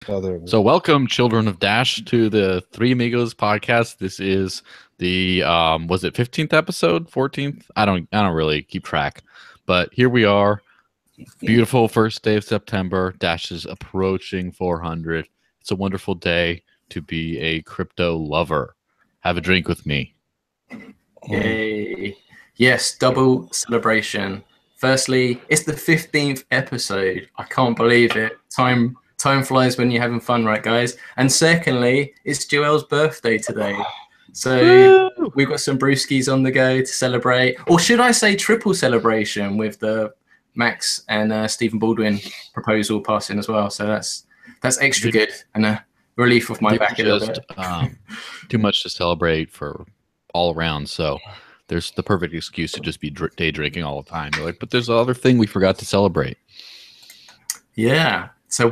Other So welcome, children of Dash, to the Three Amigos podcast. This is the was it 15th episode, 14th? I don't really keep track. But here we are. Beautiful first day of September. Dash is approaching 400. It's a wonderful day to be a crypto lover. Have a drink with me. Yay. Yes, double celebration. Firstly, it's the 15th episode. I can't believe it. Time flies when you're having fun, right, guys? And secondly, it's Joel's birthday today. So we've got some brewskis on the go to celebrate. Or should I say triple celebration with the Max and Stephen Baldwin proposal passing as well. So that's extra good and a relief off my back a little bit. Too much to celebrate for all around. So there's the perfect excuse to just be day drinking all the time. You're like, but there's another thing we forgot to celebrate. Yeah. So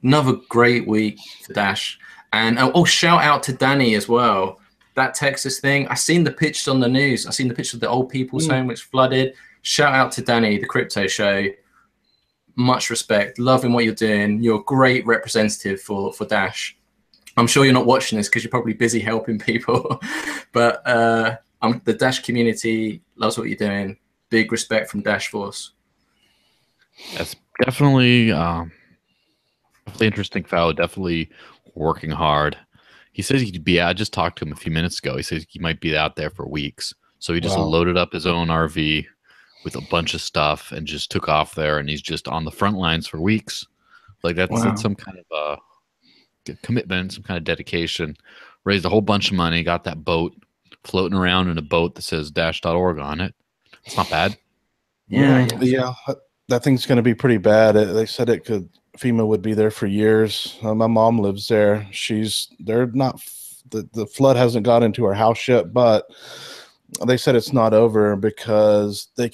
another great week for Dash. And shout out to Danny as well. That Texas thing, I seen the pictures on the news. I seen the picture of the old people's home which flooded. Shout out to Danny, the crypto show. Much respect. Loving what you're doing. You're a great representative for Dash. I'm sure you're not watching this because you're probably busy helping people. But the Dash community loves what you're doing. Big respect from Dash Force. That's definitely interesting fellow. Definitely working hard. He says he'd be out. I just talked to him a few minutes ago. He says he might be out there for weeks. So he just loaded up his own RV with a bunch of stuff and just took off there. And he's just on the front lines for weeks. Like that's some kind of commitment, some kind of dedication. Raised a whole bunch of money, got that boat floating around in a boat that says dash.org on it. It's not bad. Yeah, that thing's going to be pretty bad. They said FEMA would be there for years. My mom lives there. The flood hasn't got into her house yet, but they said it's not over because they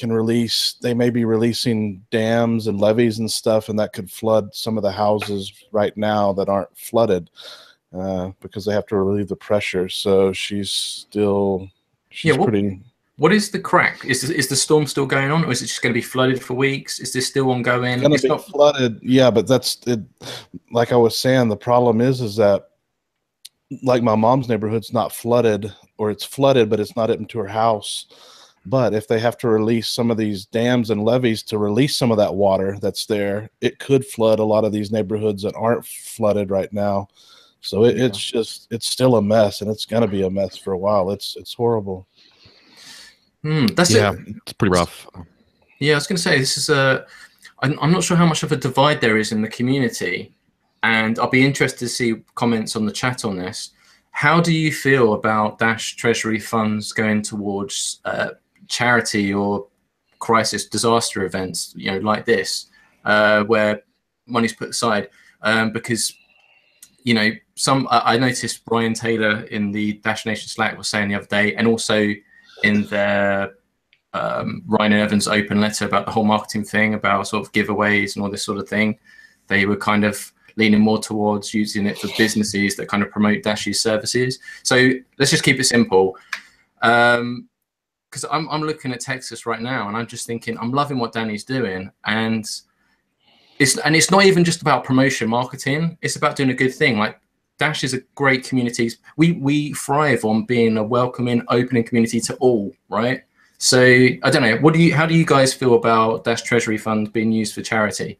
may be releasing dams and levees and stuff, and that could flood some of the houses right now that aren't flooded because they have to relieve the pressure. So she's pretty. What is the crack? Is the storm still going on, or is it just going to be flooded for weeks? Is this still ongoing? It's going to be flooded, yeah, but that's it. Like I was saying, the problem is that like my mom's neighborhood's not flooded, or it's flooded, but it's not into her house. But if they have to release some of these dams and levees to release some of that water that's there, it could flood a lot of these neighborhoods that aren't flooded right now. So it's still a mess, and it's going to be a mess for a while. It's horrible. It's pretty rough. Yeah, I was going to say, this is I'm not sure how much of a divide there is in the community, and I'll be interested to see comments on the chat on this. How do you feel about Dash Treasury funds going towards charity or crisis disaster events, like this, where money's put aside? Because, I noticed Brian Taylor in the Dash Nation Slack was saying the other day, and also in their Ryan Evans open letter about the whole marketing thing, about sort of giveaways and all this sort of thing, they were kind of leaning more towards using it for businesses that kind of promote Dash's services. So let's just keep it simple. Because I'm looking at Texas right now, and I'm just thinking, I'm loving what Danny's doing, and it's not even just about promotion marketing. It's about doing a good thing. Like, Dash is a great community. We thrive on being a welcoming, opening community to all, right? So I don't know. How do you guys feel about Dash Treasury Fund being used for charity?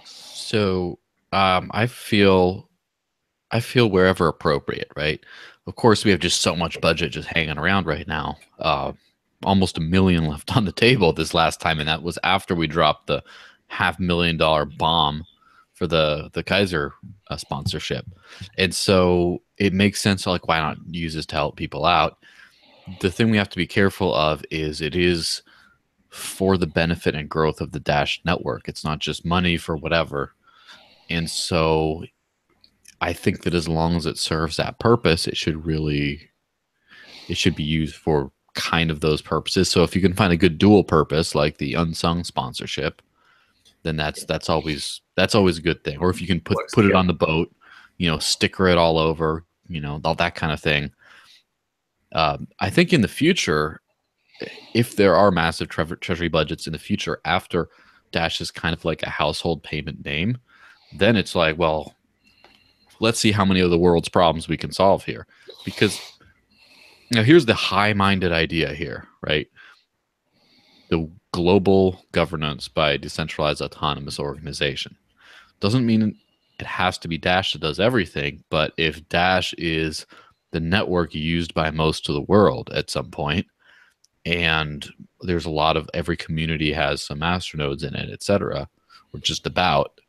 So I feel wherever appropriate, right? Of course, we have just so much budget just hanging around right now. Almost $1 million left on the table this last time, and that was after we dropped the $500,000 bomb for the Kaiser sponsorship. And so it makes sense to, like, why not use this to help people out? The thing we have to be careful of is it is for the benefit and growth of the Dash network. It's not just money for whatever. And so I think that as long as it serves that purpose, it should be used for kind of those purposes. So if you can find a good dual purpose, like the unsung sponsorship, then that's always a good thing. Or if you can put it on the boat, sticker it all over, all that kind of thing. I think in the future, if there are massive treasury budgets in the future after Dash is kind of like a household payment name, then it's like, well, let's see how many of the world's problems we can solve here. Because now here's the high-minded idea here, right? The global governance by a decentralized autonomous organization. Doesn't mean it has to be Dash that does everything, but if Dash is the network used by most of the world at some point, and there's a lot of every community has some masternodes in it, etc., or just about,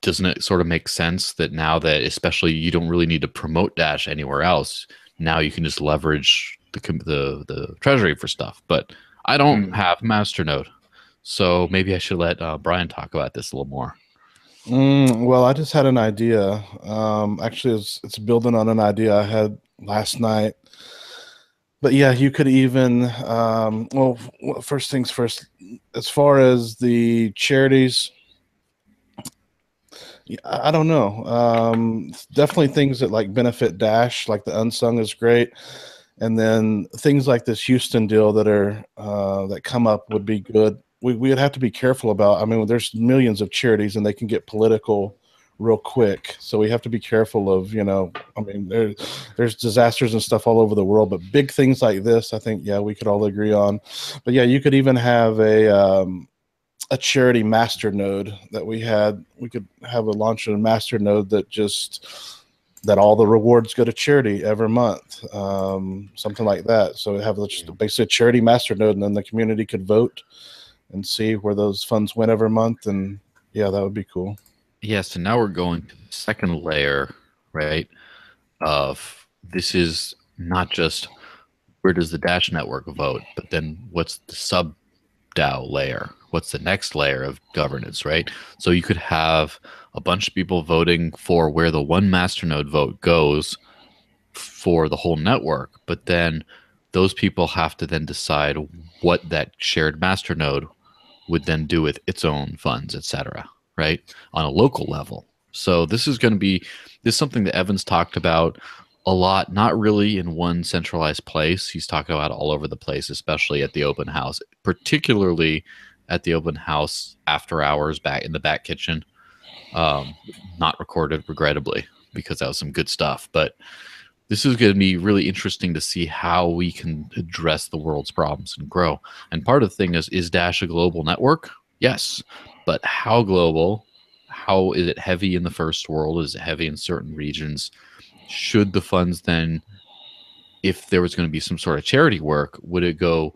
doesn't it sort of make sense that now that especially you don't really need to promote Dash anywhere else, now you can just leverage the treasury for stuff? But I don't have masternode, so maybe I should let Brian talk about this a little more. Well, I just had an idea. Actually, it's building on an idea I had last night. But yeah, you could even, well, first things first, as far as the charities, I don't know. Definitely things that like benefit Dash, like the Unsung is great. And then things like this Houston deal that are that come up would be good. We'd have to be careful about. I mean, there's millions of charities and they can get political real quick. So we have to be careful of, I mean, there's disasters and stuff all over the world, but big things like this, I think, yeah, we could all agree on. But yeah, you could even have a charity master node that we could have a launch of a master node that all the rewards go to charity every month, something like that. So we have just basically a charity master node, and then the community could vote and see where those funds went every month. And yeah, that would be cool. Yeah, so now we're going to the second layer, right? Of this is not just where does the Dash network vote, but then what's the sub DAO layer? What's the next layer of governance, right? So you could have a bunch of people voting for where the one masternode vote goes for the whole network, but then those people have to then decide what that shared masternode would then do with its own funds, etc., right? On a local level. So this is something that Evan's talked about a lot, not really in one centralized place. He's talking about all over the place, especially at the open house, particularly at the open house after hours back in the back kitchen. Not recorded, regrettably, because that was some good stuff. But this is going to be really interesting to see how we can address the world's problems and grow. And part of the thing is Dash a global network? Yes. But how global? How is it heavy in the first world? Is it heavy in certain regions? Should the funds then, if there was going to be some sort of charity work, would it go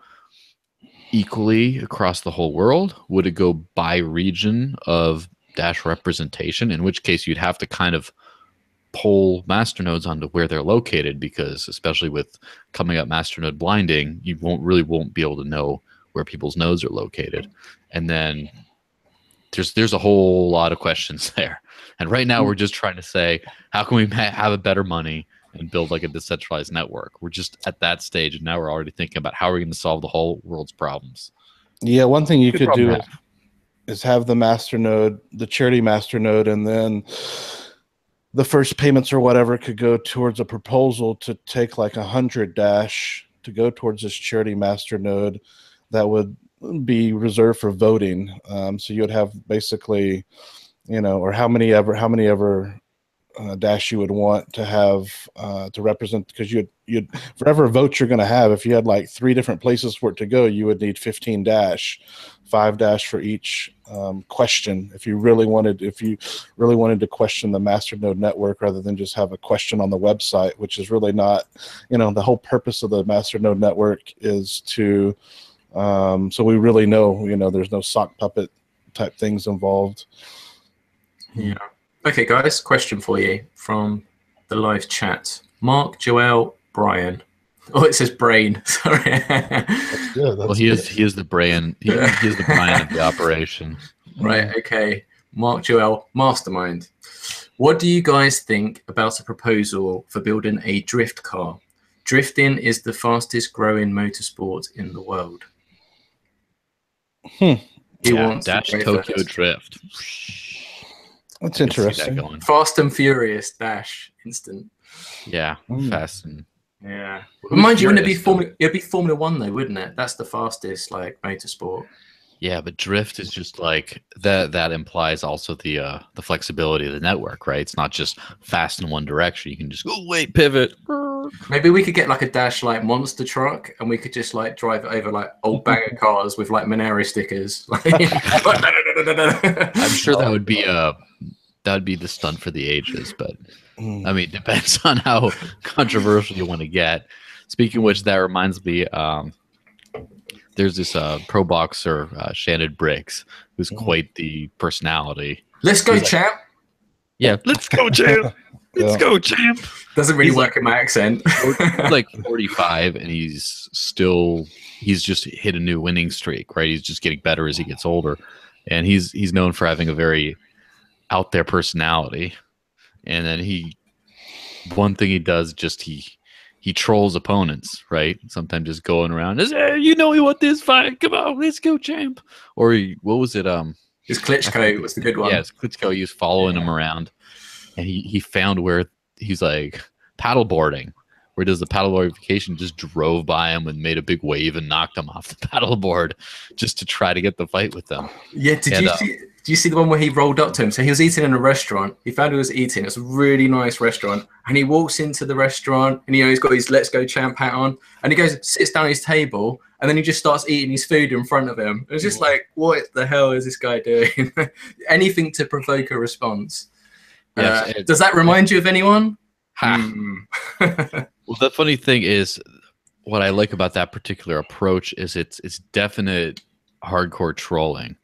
equally across the whole world? Would it go by region of Dash representation? In which case you'd have to kind of pull masternodes onto where they're located, because especially with coming up masternode blinding, you won't be able to know where people's nodes are located. And then there's a whole lot of questions there. And right now we're just trying to say, how can we have a better money and build like a decentralized network? We're just at that stage, and now we're already thinking about how we're going to solve the whole world's problems. Yeah, one thing you could do is have the masternode, the charity masternode, and then the first payments or whatever could go towards a proposal to take like 100 Dash to go towards this charity masternode that would be reserved for voting. So you would have basically, or how many ever Dash you would want to have to represent, because you'd for every vote you're going to have, if you had like 3 different places for it to go, you would need 15 Dash, 5 Dash for each question. If you really wanted to question the masternode network rather than just have a question on the website, which is really not, the whole purpose of the masternode network is to so we really know, there's no sock puppet type things involved. Yeah. Okay, guys, question for you from the live chat. Mark, Joel, Brian. Oh, it says brain. Sorry. That's good. Well, he is the brain. He is the Brian of the operation. Right. Okay. Mark, Joel, mastermind. What do you guys think about a proposal for building a drift car? Drifting is the fastest growing motorsport in the world. He wants Dash Tokyo Drift. That's interesting. That Fast and Furious Dash instant. Yeah, fast and Mind you, wouldn't it be Formula 1 though, wouldn't it? That's the fastest like motorsport. Yeah, but drift is just like that. That implies also the flexibility of the network, right? It's not just fast in one direction. You can just go wait, pivot. Maybe we could get like a Dash like monster truck, and we could just like drive it over like old banger cars with like Monero stickers. I'm sure that would be the stunt for the ages, but I mean, it depends on how controversial you want to get. Speaking of which, that reminds me, there's this pro boxer, Shannon Briggs, who's quite the personality. Let's go, He's champ. Yeah, let's go, champ. Let's go, champ. Doesn't really work in my accent. He's like 45, and he's just hit a new winning streak, right? He's just getting better as he gets older, and he's known for having a very out there personality. And then one thing he does, just he trolls opponents, right? Sometimes just going around, hey, you know, we want this fight. Come on, let's go, champ. Or what was it? His Klitschko was the good one. Yeah, it's Klitschko. He was following him around, and he found where he's like paddleboarding, where he does the paddleboard vacation, just drove by him and made a big wave and knocked him off the paddleboard just to try to get the fight with them. Yeah, did you see the one where he rolled up to him? So he was eating in a restaurant. He found he was eating. It's a really nice restaurant. And he walks into the restaurant, and he's got his Let's Go Champ hat on. And he goes, sits down at his table, and then he just starts eating his food in front of him. It's just like, what the hell is this guy doing? Anything to provoke a response. Yes, does that remind you of anyone? Well, the funny thing is, what I like about that particular approach is it's definite hardcore trolling,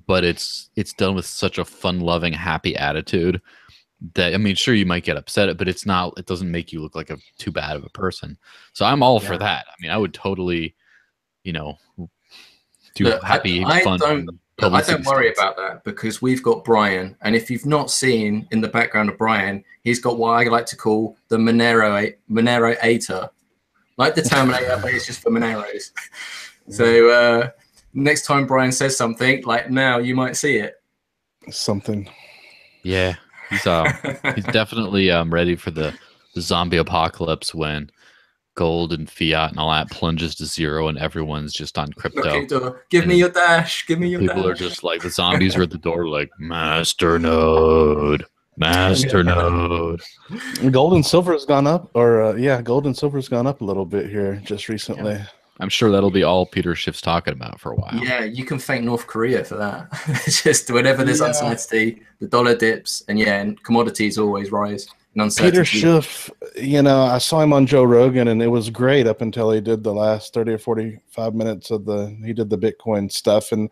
but it's done with such a fun-loving, happy attitude that, I mean, sure, you might get upset, but it doesn't make you look like too bad of a person. So I'm all for that. I mean, I would totally, do happy, fun. I don't worry about that, because we've got Brian, and if you've not seen in the background of Brian, he's got what I like to call the Monero-ator, like the Terminator, but it's just for Moneros. So next time Brian says something, like now, you might see it. Something. Yeah, he's definitely ready for the zombie apocalypse when gold and fiat and all that plunges to zero and everyone's just on crypto. Give me your Dash. Give me your Dash. People are just like, the zombies are at the door like, Masternode. Masternode. Gold and silver has gone up, gold and silver has gone up a little bit here just recently. Yeah. I'm sure that'll be all Peter Schiff's talking about for a while. Yeah, you can thank North Korea for that. It's just whenever there's uncertainty, the dollar dips, and commodities always rise. Peter Schiff, I saw him on Joe Rogan, and it was great up until he did the last 30 or 45 minutes he did the Bitcoin stuff, and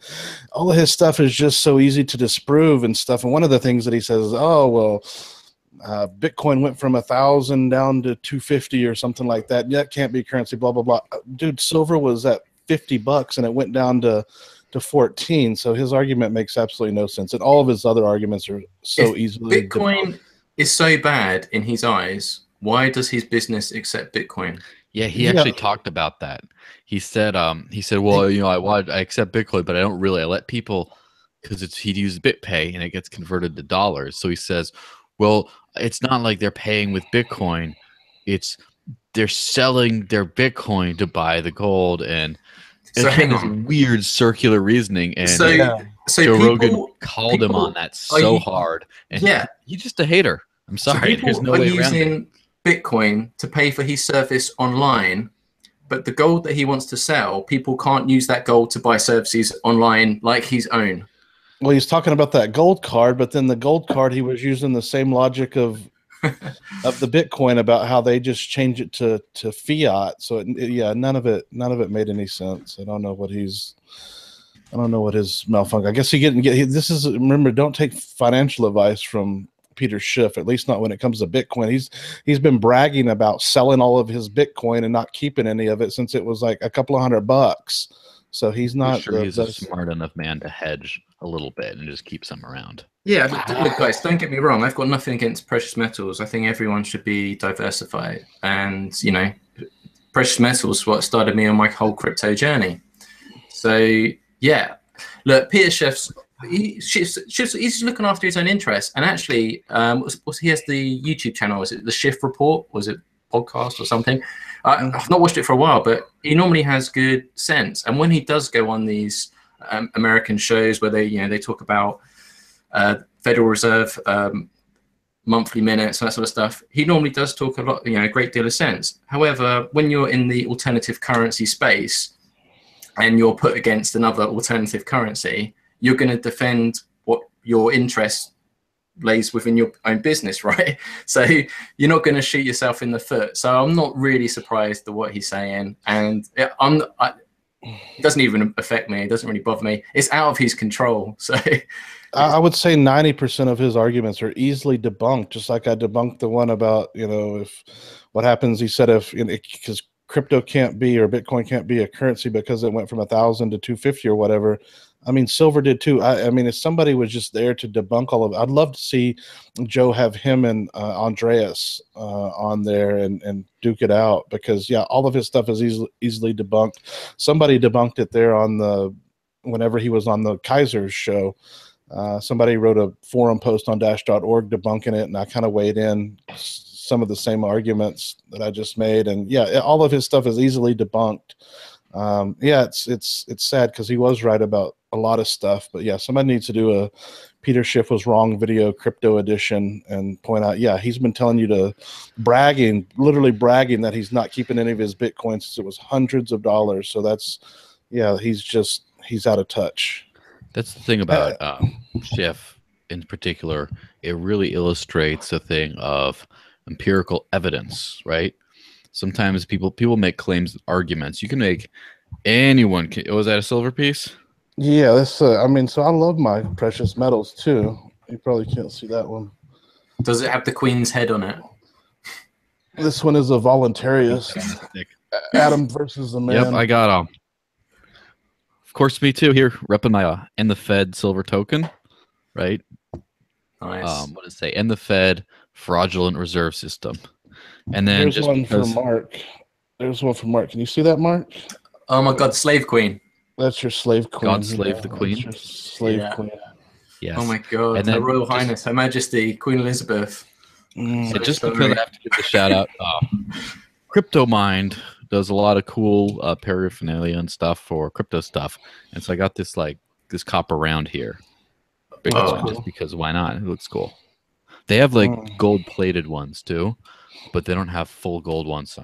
all of his stuff is just so easy to disprove and stuff. And one of the things that he says is, Bitcoin went from 1,000 down to 250 or something like that. That can't be currency, blah, blah, blah. Dude, silver was at $50 and it went down to 14. So his argument makes absolutely no sense. And all of his other arguments are so easily Bitcoin is so bad in his eyes. Why does his business accept Bitcoin? Yeah, he actually talked about that. He said, well, I accept Bitcoin, but I don't really. I let people, because he'd use BitPay and it gets converted to dollars. So he says, well, it's not like they're paying with Bitcoin. They're selling their Bitcoin to buy the gold, and it's kind of weird circular reasoning. And Joe Rogan called him on that hard. And he's just a hater. I'm sorry. There's no way around it. Using Bitcoin to pay for his service online, but the gold that he wants to sell, people can't use that gold to buy services online like his own. Well, he's talking about that gold card, but then the gold card, he was using the same logic of the Bitcoin about how they just change it to fiat. So none of it made any sense. I don't know what his malfunction. I guess remember, don't take financial advice from Peter Schiff, at least not when it comes to Bitcoin. He's been bragging about selling all of his Bitcoin and not keeping any of it since it was like a couple of $100. So he's not. He's a smart enough man to hedge a little bit and just keep some around. Yeah, look, guys, don't get me wrong. I've got nothing against precious metals. I think everyone should be diversified, and precious metals is what started me on my whole crypto journey. So yeah, look, Peter Schiff's he's looking after his own interests, and actually, he has the YouTube channel. Is it the Schiff Report? Was it podcast or something? I've not watched it for a while, but he normally has good sense. And when he does go on these American shows where they talk about Federal Reserve monthly minutes and that sort of stuff. He normally does talk a great deal of sense. However, when you're in the alternative currency space and you're put against another alternative currency, you're going to defend what your interest lays within your own business, right? So you're not going to shoot yourself in the foot. So I'm not really surprised at what he's saying, and it doesn't even affect me. It doesn't really bother me. It's out of his control. So I would say 90% of his arguments are easily debunked, just like I debunked the one about, if what happens, he said, because crypto can't be, or Bitcoin can't be a currency because it went from 1,000 to 250 or whatever. I mean, silver did too. I mean, if somebody was just there to debunk all of it, I'd love to see Joe have him and Andreas on there and duke it out, because yeah, all of his stuff is easily debunked. Somebody debunked it there whenever he was on the Kaiser's show. Somebody wrote a forum post on dash.org debunking it, and I kind of weighed in some of the same arguments that I just made. And yeah, all of his stuff is easily debunked. Yeah, it's sad because he was right about a lot of stuff, but yeah, somebody needs to do a Peter Schiff was wrong video crypto edition and point out, yeah, he's been telling you to literally bragging that he's not keeping any of his Bitcoin since it was hundreds of dollars. So that's, yeah, he's out of touch. That's the thing about Schiff in particular. It really illustrates the thing of empirical evidence, right? Sometimes people make claims, arguments. You can make anyone. Was that a silver piece? Yeah, that's. I mean, so I love my precious metals too. You probably can't see that one. Does it have the Queen's head on it? This one is a voluntarist. Adam versus the man. Yep, I got them. Of course, me too. Here, repping my and the Fed silver token, right? Nice. What does it say? And the Fed fraudulent reserve system. And then there's one for Mark. There's one for Mark. Can you see that, Mark? Oh my God, slave queen. That's your slave queen. God save the queen. Your slave queen. Yes. Oh my God, and then Her Royal Highness, Her Majesty, Queen Elizabeth. So just because I have to give the shout out, CryptoMind does a lot of cool paraphernalia and stuff for crypto stuff, and so I got this copper round here, just because why not? It looks cool. They have gold-plated ones too, but they don't have full gold ones. So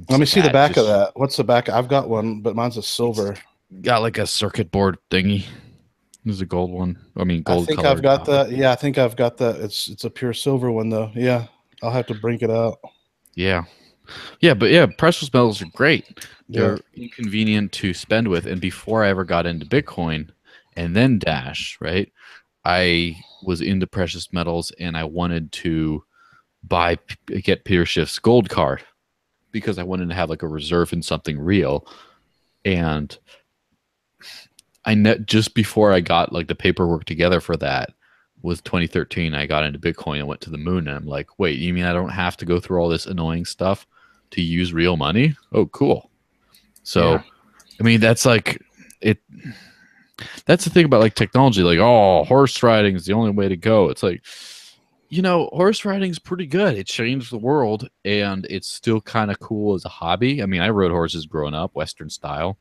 let me see the back of that. What's the back? I've got one, but mine's a silver. Got like a circuit board thingy. This is a gold one. I mean, gold. I think I've got that. Yeah, I think I've got that. It's a pure silver one though. Yeah, I'll have to bring it out. Yeah, but yeah, precious metals are great. They're inconvenient to spend with. And before I ever got into Bitcoin, and then Dash, right? I was into precious metals, and I wanted to get Peter Schiff's gold card because I wanted to have like a reserve in something real. And just before I got like the paperwork together for that was 2013. I got into Bitcoin and went to the moon, and I'm like, wait, you mean I don't have to go through all this annoying stuff to use real money? Oh, cool. So, I mean, that's like it. That's the thing about like technology, like, oh, horse riding is the only way to go. It's like, horse riding is pretty good. It changed the world, and it's still kind of cool as a hobby. I mean, I rode horses growing up, Western style.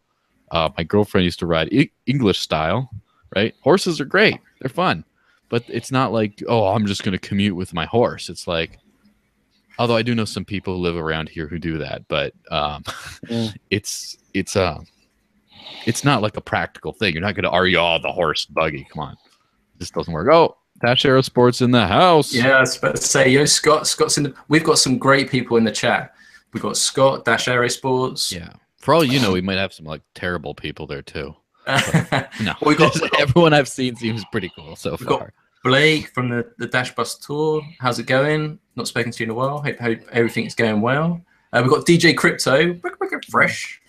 My girlfriend used to ride English style, right? Horses are great. They're fun. But it's not like, oh, I'm just going to commute with my horse. It's like, although I do know some people who live around here who do that, but it's not like a practical thing. You're not going to argue, oh, the horse buggy. Come on. It just doesn't work. Oh, Dash Aero Sports in the house. Yeah, I was about to say, Scott's in We've got some great people in the chat. We've got Scott, Dash Aero Sports. Yeah. For all you know, we might have some like terrible people there too. No, we got everyone I've seen seems pretty cool so far. Got Blake from the Dash Bus Tour. How's it going? Not spoken to you in a while. Hope everything's going well. We've got DJ Crypto, fresh.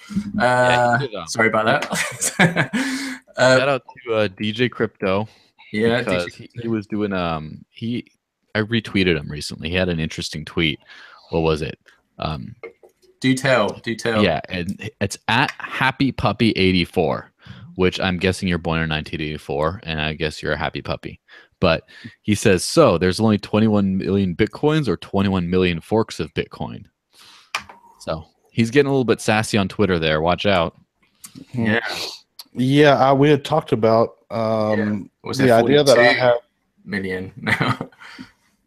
Sorry about that. Shout out to DJ Crypto. Yeah, because he was doing I retweeted him recently. He had an interesting tweet. What was it? Do tell. Yeah, and it's at Happy Puppy 84, which I'm guessing you're born in 1984, and I guess you're a happy puppy. But he says, so there's only 21 million Bitcoins or 21 million forks of Bitcoin. So he's getting a little bit sassy on Twitter there. Watch out. Yeah. Yeah, we had talked about Was the there idea that I 42 had. million now?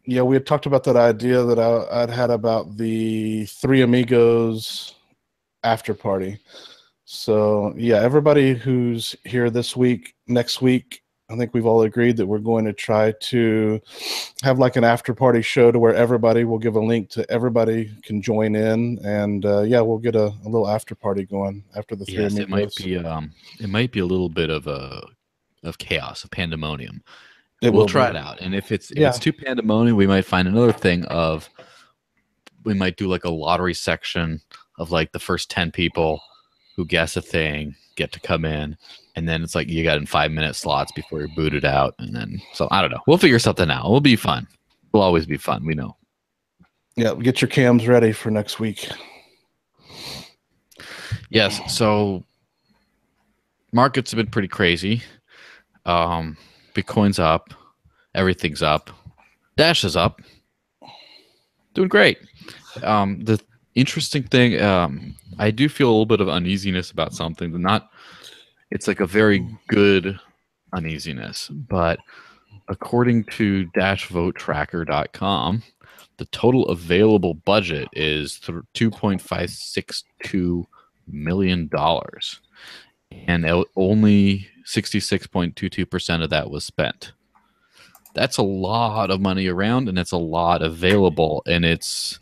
Yeah, we had talked about that idea that I'd had about the Three Amigos after party. So yeah, everybody who's here this week, next week, I think we've all agreed that we're going to try to have like an after party show to where everybody will give a link to everybody can join in, and yeah, we'll get a little after party going after the Three Yes, Amigos. it might be a little bit of chaos, of pandemonium. It We'll will try be. it out, and if it's Yeah. too pandemonium, we might find another thing of we might do like a lottery section of like the first 10 people who guess a thing get to come in, and then it's like you got in 5-minute slots before you're booted out, and then so I don't know. We'll figure something out. It'll be fun. It'll always be fun. We know. Yeah, get your cams ready for next week. Yes. So markets have been pretty crazy. Bitcoin's up. Everything's up. Dash is up. Doing great. The interesting thing, I do feel a little bit of uneasiness about something. It's like a very good uneasiness, but according to dashvotetracker.com, the total available budget is $2.562 million, and only 66.22% of that was spent. That's a lot of money around, and it's a lot available, and it's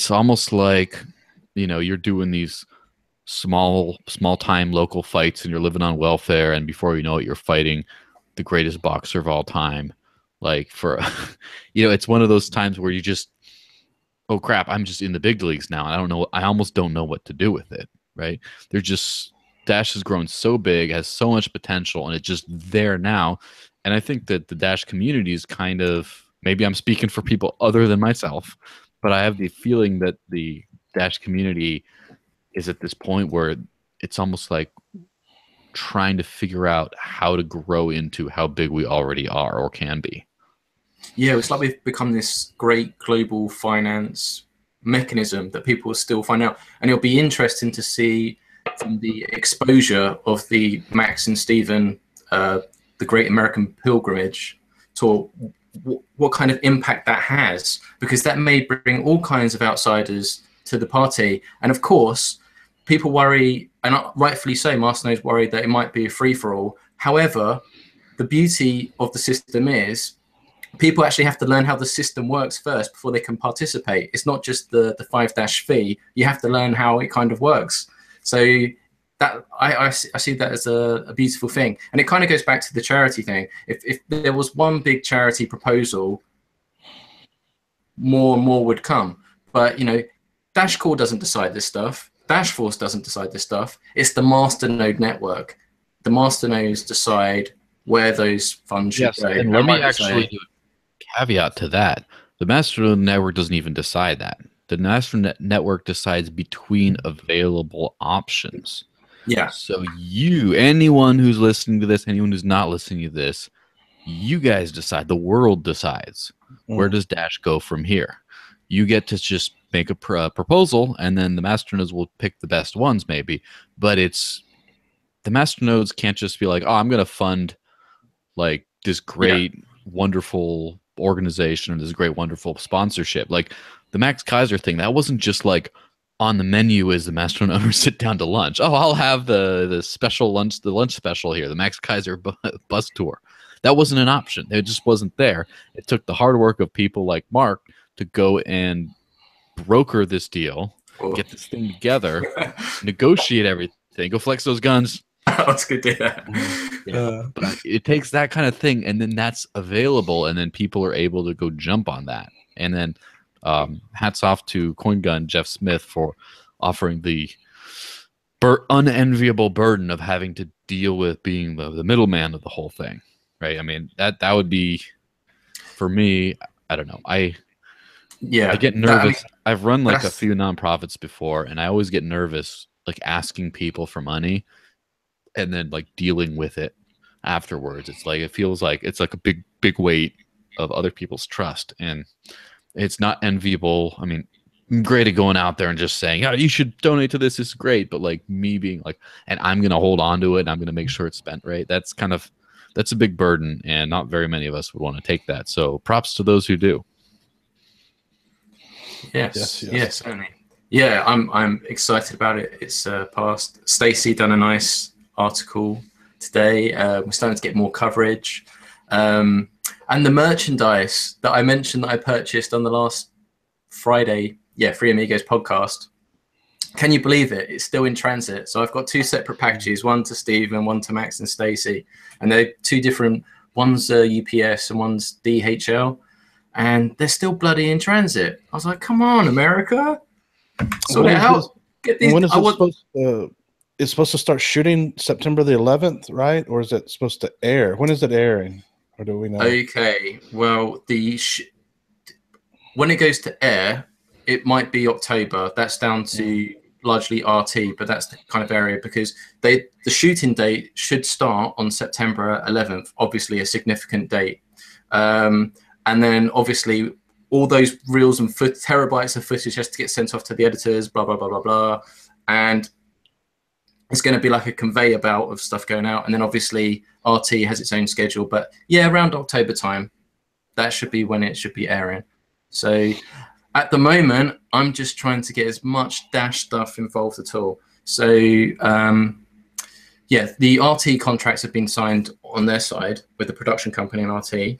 almost like, you're doing these small time local fights, and you're living on welfare, and before you know it, you're fighting the greatest boxer of all time. Like for it's one of those times where you just, oh crap, I'm just in the big leagues now, and I almost don't know what to do with it, right? They're just Dash has grown so big, has so much potential, and it's just there now. And I think that the Dash community is kind of, maybe I'm speaking for people other than myself, but I have the feeling that the Dash community is at this point where it's almost like trying to figure out how to grow into how big we already are or can be. Yeah, it's like we've become this great global finance mechanism that people will still find out. And it'll be interesting to see from the exposure of the Max and Stephen, the Great American Pilgrimage, to what kind of impact that has, because that may bring all kinds of outsiders to the party. And of course, people worry, and rightfully so, Masternode's worried that it might be a free-for-all. However, the beauty of the system is people actually have to learn how the system works first before they can participate. It's not just the 5-dash fee. You have to learn how it kind of works. So that I see that as a beautiful thing. And it kind of goes back to the charity thing. If there was one big charity proposal, more and more would come. But, Dashcore doesn't decide this stuff. Dashforce doesn't decide this stuff. It's the Masternode network. The Masternodes decide where those funds should go. And let me actually do a caveat to that. The Masternode network doesn't even decide that. The Masternode network decides between available options. Yeah. So anyone who's listening to this, anyone who's not listening to this, you guys decide. The world decides. Where does Dash go from here? You get to just make a proposal, and then the masternodes will pick the best ones, maybe. But the masternodes can't just be like, oh, I'm going to fund like this great, wonderful organization or this great, wonderful sponsorship. Like the Max Kaiser thing, that wasn't just like on the menu as the masternode owners sit down to lunch. Oh, I'll have the special lunch, the lunch special here, the Max Kaiser bus tour. That wasn't an option. It just wasn't there. It took the hard work of people like Mark to go and broker this deal, get this thing together, negotiate everything, go flex those guns. That's good to hear. But it takes that kind of thing, and then that's available, and then people are able to go jump on that. And then hats off to CoinGun Jeff Smith for offering the unenviable burden of having to deal with being the middleman of the whole thing. Right? I mean, that would be, for me, I don't know. I get nervous. I've run like a few nonprofits before, and I always get nervous like asking people for money and then like dealing with it afterwards. It's like it feels like it's like a big weight of other people's trust, and it's not enviable. I mean, great at going out there and just saying, "Yeah, you should donate to this. This is great." But like me being like, and I'm gonna hold on to it and I'm gonna make sure it's spent right. That's a big burden, and not very many of us would want to take that. So props to those who do. Yes, certainly. Yeah, I'm excited about it. It's passed. Stacey done a nice article today. We're starting to get more coverage, and the merchandise that I mentioned that I purchased on the last Friday, Free Amigos podcast. Can you believe it? It's still in transit. So I've got two separate packages, one to Steve and one to Max and Stacey, and they're two different. One's UPS and one's DHL, and they're still bloody in transit. I was like, come on, America. Sort it out. Get these. When is it supposed to? It's supposed to start shooting September the 11th, right? Or is it supposed to air? When is it airing? Or do we know? Okay. Well, when it goes to air, it might be October. That's down to largely RT, but that's the kind of area because the shooting date should start on September 11th. Obviously, a significant date, and then obviously. All those reels and terabytes of footage has to get sent off to the editors, blah, blah, blah, blah, blah. And it's going to be like a conveyor belt of stuff going out. And then obviously RT has its own schedule. But yeah, around October time, that should be when it should be airing. So at the moment, I'm just trying to get as much Dash stuff involved at all. So the RT contracts have been signed on their side with the production company and RT.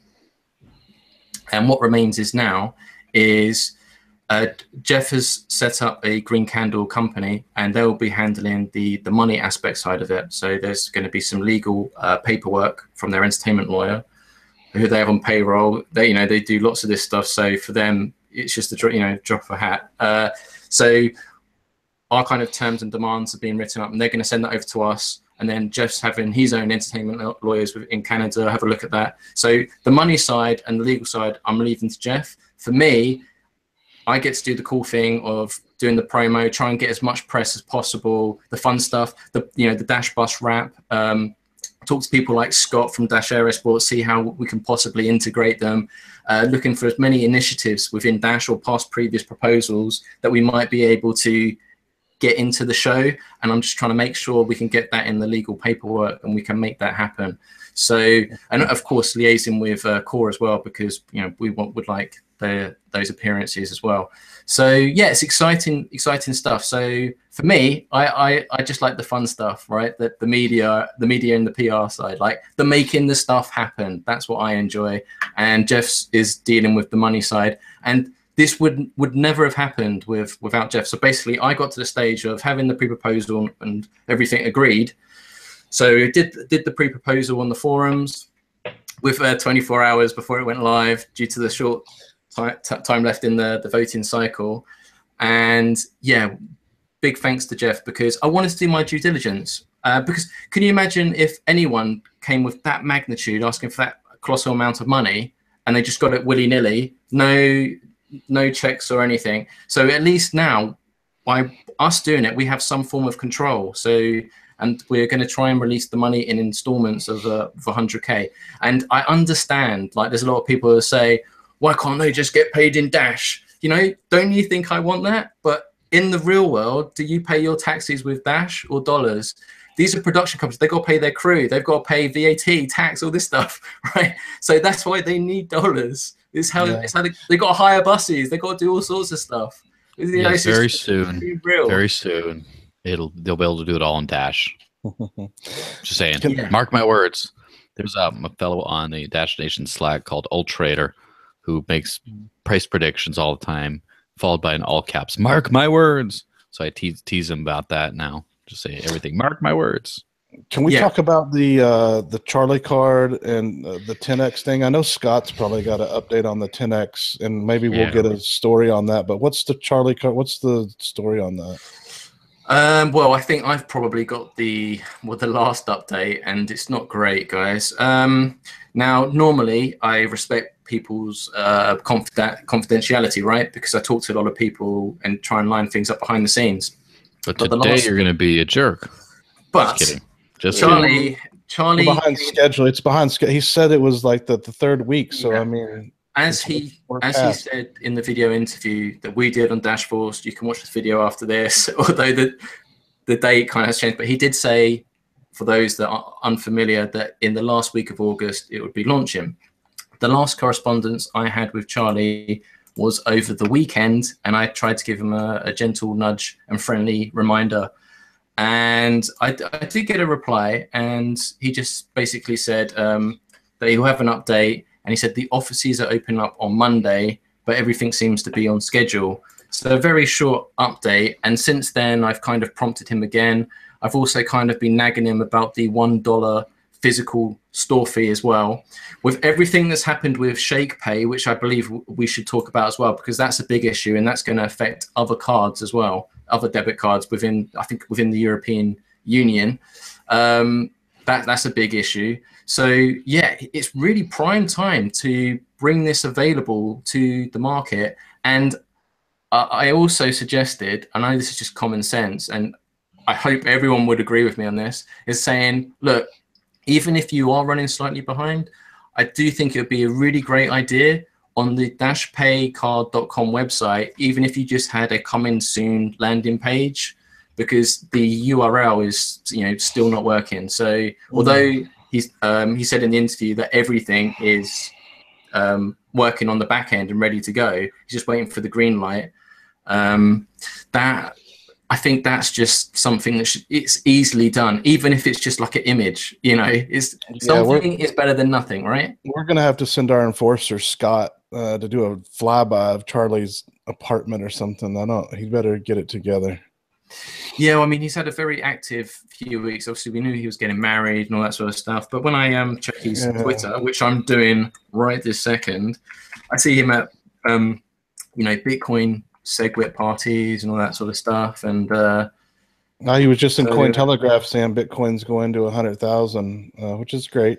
And what remains is Jeff has set up a Green Candle company, and they'll be handling the money aspect side of it. So there's going to be some legal paperwork from their entertainment lawyer, who they have on payroll. They do lots of this stuff. So for them, it's just a drop of a hat. So our kind of terms and demands are being written up, and they're going to send that over to us. And then Jeff's having his own entertainment lawyers in Canada have a look at that. So the money side and the legal side, I'm leaving to Jeff. For me, I get to do the cool thing of doing the promo, try and get as much press as possible, the fun stuff, the Dash Bus wrap, talk to people like Scott from Dash Aerosport, see how we can possibly integrate them, looking for as many initiatives within Dash or past previous proposals that we might be able to get into the show. And I'm just trying to make sure we can get that in the legal paperwork and we can make that happen. So, and of course, liaising with Core as well, because we would like those appearances as well. So yeah, it's exciting stuff. So for me, I just like the fun stuff, right? The media and the PR side, like the making the stuff happen. That's what I enjoy. And Jeff is dealing with the money side. And this would never have happened without Jeff. So basically, I got to the stage of having the pre-proposal and everything agreed. So did the pre-proposal on the forums with 24 hours before it went live due to the short time left in the voting cycle. And yeah, big thanks to Jeff, because I wanted to do my due diligence. Because can you imagine if anyone came with that magnitude asking for that colossal amount of money and they just got it willy-nilly, no checks or anything. So at least now, by us doing it, we have some form of control. So, and we're going to try and release the money in installments of 100K. And I understand, like, there's a lot of people who say, why can't they just get paid in Dash? Don't you think I want that? But in the real world, do you pay your taxes with Dash or dollars? These are production companies. They've got to pay their crew. They've got to pay VAT, tax, all this stuff, right? So that's why they need dollars. It's how they got to hire buses. They got to do all sorts of stuff. Very soon. Very soon, they'll be able to do it all in Dash. Just saying. Mark my words. There's a fellow on the Dash Nation Slack called Ultrader who makes price predictions all the time, followed by an all caps. Mark my words. So I tease him about that now. Just say everything. Mark my words. Can we talk about the Charlie card and the 10X thing? I know Scott's probably got an update on the 10X, and maybe we'll get a story on that. But what's the Charlie card? What's the story on that? Well, I think I've probably got the last update, and it's not great, guys. Now, normally I respect people's confidentiality, right? Because I talk to a lot of people and try and line things up behind the scenes. But today you're going to be a jerk. But just kidding. Charlie behind schedule. It's behind schedule. He said it was like the third week. So I mean, as he said in the video interview that we did on Dash Force, you can watch the video after this, although the date kind of has changed. But he did say, for those that are unfamiliar, that in the last week of August, it would be launching. The last correspondence I had with Charlie was over the weekend, and I tried to give him a gentle nudge and friendly reminder. And I did get a reply, and he just basically said that he'll have an update. And he said the offices are opening up on Monday, but everything seems to be on schedule. So a very short update. And since then, I've kind of prompted him again. I've also kind of been nagging him about the $1 physical store fee as well. With everything that's happened with Shake Pay, which I believe we should talk about as well, because that's a big issue, and that's going to affect other cards as well, other debit cards within, I think, within the European Union. That's a big issue. So yeah, it's really prime time to bring this available to the market. And I also suggested, I know this is just common sense, and I hope everyone would agree with me on this, is saying, look, even if you are running slightly behind, I do think it would be a really great idea on the dashpaycard.com website, even if you just had a coming soon landing page, because the URL is, you know, still not working. So although he said in the interview that everything is working on the back end and ready to go, he's just waiting for the green light. I think that's just something that it's easily done, even if it's just like an image, you know, something is better than nothing, right? We're going to have to send our enforcer, Scott, to do a flyby of Charlie's apartment or something. He'd better get it together. Yeah, well, I mean, he's had a very active few weeks. Obviously, we knew he was getting married and all that sort of stuff. But when I check his Twitter, which I'm doing right this second, I see him at, you know, Bitcoin SegWit parties and all that sort of stuff. And he was just in Cointelegraph saying Bitcoin's going to 100,000, which is great.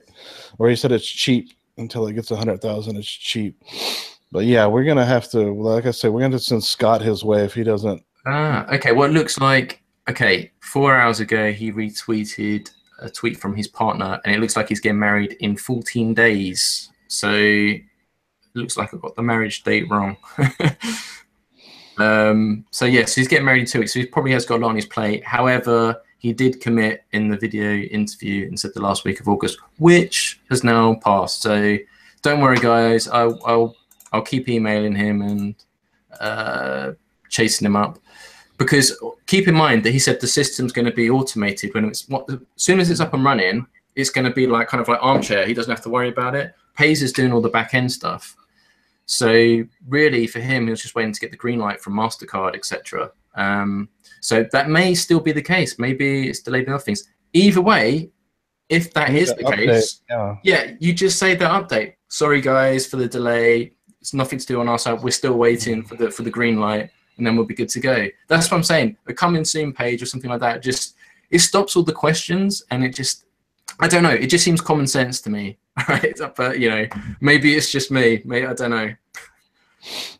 Or he said it's cheap until it gets 100,000. It's cheap. But yeah, we're gonna have to, like I said, we're gonna send Scott his way if he doesn't. Okay. Well, it looks like 4 hours ago he retweeted a tweet from his partner, and it looks like he's getting married in 14 days. So it looks like I've got the marriage date wrong. So yes, he's getting married in 2 weeks, so he probably has got a lot on his plate. However, he did commit in the video interview and said the last week of August, which has now passed. So don't worry, guys. I'll keep emailing him and chasing him up, because keep in mind that he said the system's going to be automated when as soon as it's up and running. It's going to be like kind of like Armchair. He doesn't have to worry about it. Pays is doing all the back end stuff. So really, for him, he was just waiting to get the green light from MasterCard, etc. So that may still be the case. Maybe it's delayed enough things. Either way, if that is the case, yeah, you just say that update. Sorry, guys, for the delay. It's nothing to do on our side. We're still waiting for the green light, and then we'll be good to go. That's what I'm saying. A coming soon page or something like that, it stops all the questions, and it just, I don't know. It just seems common sense to me, right? But you know, maybe it's just me. Maybe, I don't know.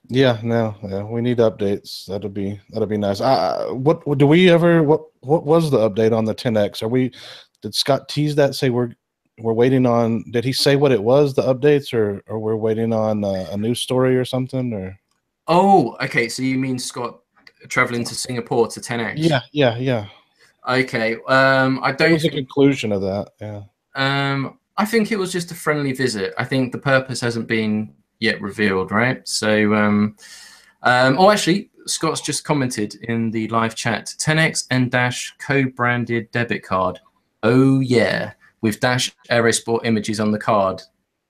Yeah, we need updates. That'll be nice. What was the update on the 10X? Did Scott tease that? Say we're waiting on? Did he say what it was? The updates, or we're waiting on a news story or something? Or oh, okay. So you mean Scott traveling to Singapore to 10X? Yeah. Okay. I don't. What was the conclusion of that? Yeah. I think it was just a friendly visit. I think the purpose hasn't been yet revealed, right? So, actually, Scott's just commented in the live chat: 10X and Dash co-branded debit card. Oh yeah, with Dash Aerosport images on the card,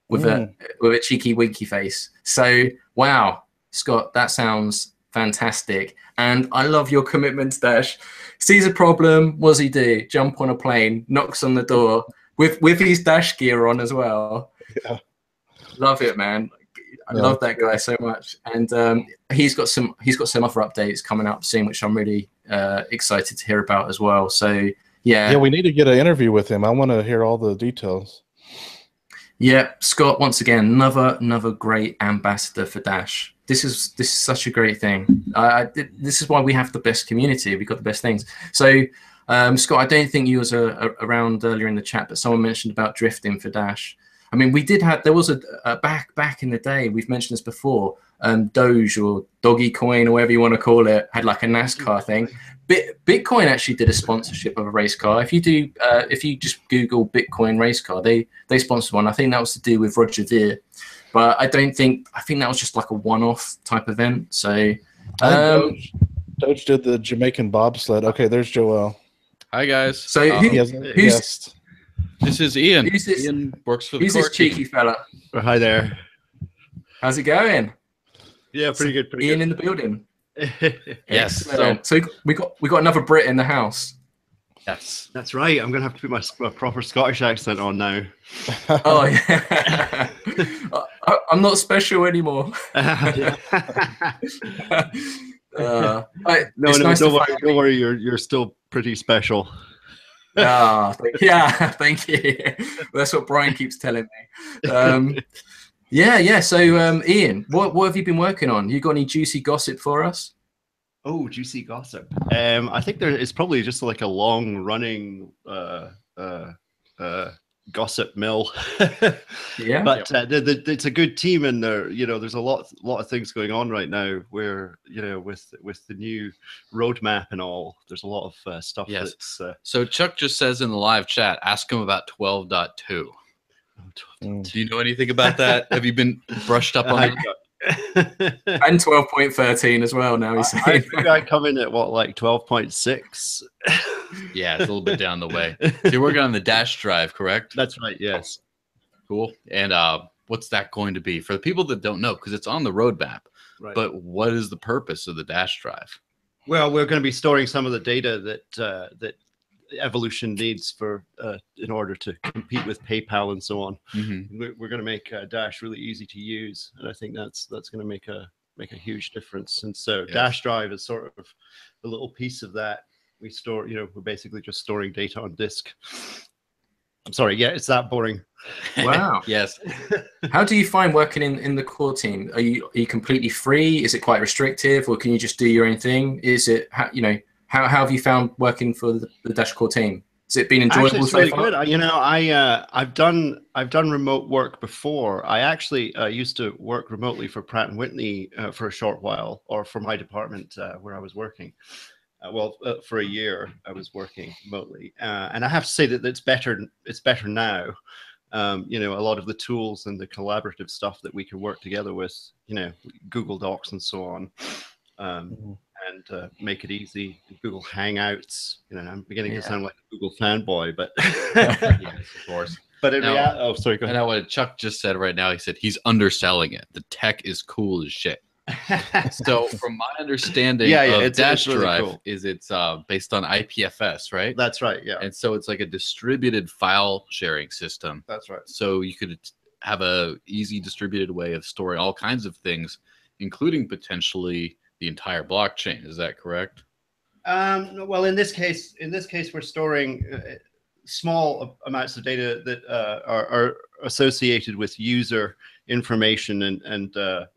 with a cheeky winky face. So wow, Scott, that sounds fantastic, and I love your commitment to Dash. Sees a problem, what does he do? Jump on a plane, knocks on the door with his Dash gear on as well. Yeah, love it, man. I love that guy so much, and he's got some other updates coming up soon, which I'm really excited to hear about as well. So yeah, we need to get an interview with him. I want to hear all the details. Yeah, Scott, once again, another great ambassador for Dash. This is such a great thing. This is why we have the best community. We've got the best things. So Scott, I don't think you was around earlier in the chat, but someone mentioned about drifting for Dash. I mean, there was a back in the day, we've mentioned this before, Doge or Doggy Coin or whatever you want to call it, had like a NASCAR thing. Bitcoin actually did a sponsorship of a race car. If you just Google Bitcoin race car, they sponsored one. I think that was to do with Roger Ver, but I think that was just like a one-off type event. So Doge did the Jamaican bobsled. Okay, there's Joel. Hi guys. So Who's guest? This is Ian. Who's this? Ian works for the Who's core this cheeky team. fella? Hi there. How's it going? Yeah, pretty good. Pretty Ian good. in the building. Yes. Excellent. So we got another Brit in the house. Yes. That's right. I'm gonna have to put my proper Scottish accent on now. Oh yeah. I'm not special anymore. No, Nice don't worry. You're still pretty special. Thank you. That's what Brian keeps telling me. Yeah. So, Ian, what have you been working on? You got any juicy gossip for us? Oh, juicy gossip. I think there is probably just like a long running gossip mill. Yeah. But it's a good team, and there's a lot of things going on right now. Where with the new roadmap and all, there's a lot of stuff. Yes. That's So Chuck just says in the live chat, ask him about 12.2. Do you know anything about that? Have you been brushed up on it? And 12.13 as well. Now he's I saying. think I come in at what, like 12.6. Yeah, it's a little bit down the way. So you're working on the Dash drive, correct? That's right. Yes. Cool. And what's that going to be for the people that don't know? Because it's on the roadmap. Right. But what is the purpose of the Dash drive? Well, we're going to be storing some of the data that evolution needs for in order to compete with PayPal and so on. Mm-hmm. We're going to make Dash really easy to use, and I think that's going to make a huge difference. And so Yes. Dash Drive is sort of a little piece of that. We store, we're basically just storing data on disk. I'm sorry, yeah, it's that boring. Wow. Yes. How do you find working in the core team? Are you completely free? Is it quite restrictive, or can you just do your own thing? Is it how have you found working for the Dash core team? Has it been enjoyable? Actually, it's so really far? good. I've done remote work before. I actually used to work remotely for Pratt and Whitney for a short while, or for my department where I was working. For a year I was working remotely, and I have to say that it's better. It's better now. A lot of the tools and the collaborative stuff that we can work together with, Google Docs and so on. And make it easy. Google Hangouts. I'm beginning to sound like a Google fanboy, but Yes, of course. But in Now- reality, oh, sorry, go And ahead. now what Chuck just said right now, he said he's underselling it. The tech is cool as shit. So from my understanding of it's Dash really Drive cool. is it's based on IPFS, right? That's right. Yeah, And so it's like a distributed file sharing system. that's right. So you could have a easy distributed way of storing all kinds of things, including potentially the entire blockchain. Is that correct? Well, in this case, we're storing small amounts of data that are associated with user information and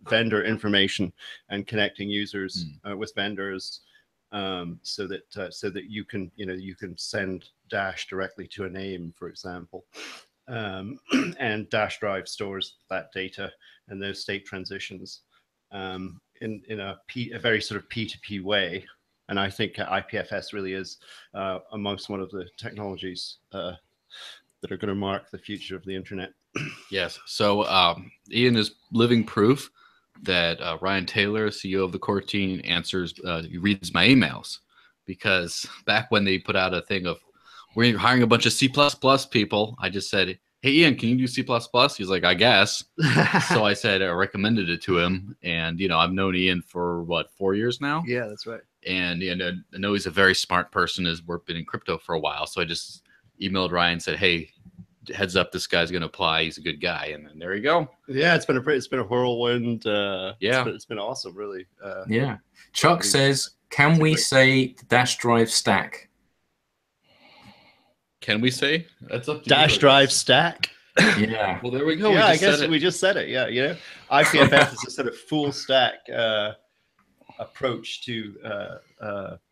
vendor information, and connecting users with vendors, so that you can send Dash directly to a name, for example. And Dash Drive stores that data and those state transitions in a very sort of P2P way. And I think IPFS really is amongst one of the technologies that are going to mark the future of the internet. Yes. So Ian is living proof that Ryan Taylor, CEO of the core team, he reads my emails, because back when they put out a thing of we're hiring a bunch of C++ people, I just said, hey, Ian, can you do C++? He's like, I guess. So I said, I recommended it to him. And, I've known Ian for 4 years now. Yeah, that's right. And I know he's a very smart person, has been in crypto for a while. So I just emailed Ryan and said, hey, heads up, this guy's going to apply. He's a good guy. And then there you go. Yeah, it's been a whirlwind. Yeah. It's been awesome, really. Yeah. Chuck says, can we say the Dash Drive stack? Can we say? That's up to Dash you, Drive stack. Yeah. Well, there we go. Yeah, We I guess said it. we just said it. Yeah, IPFS is a sort of full stack approach to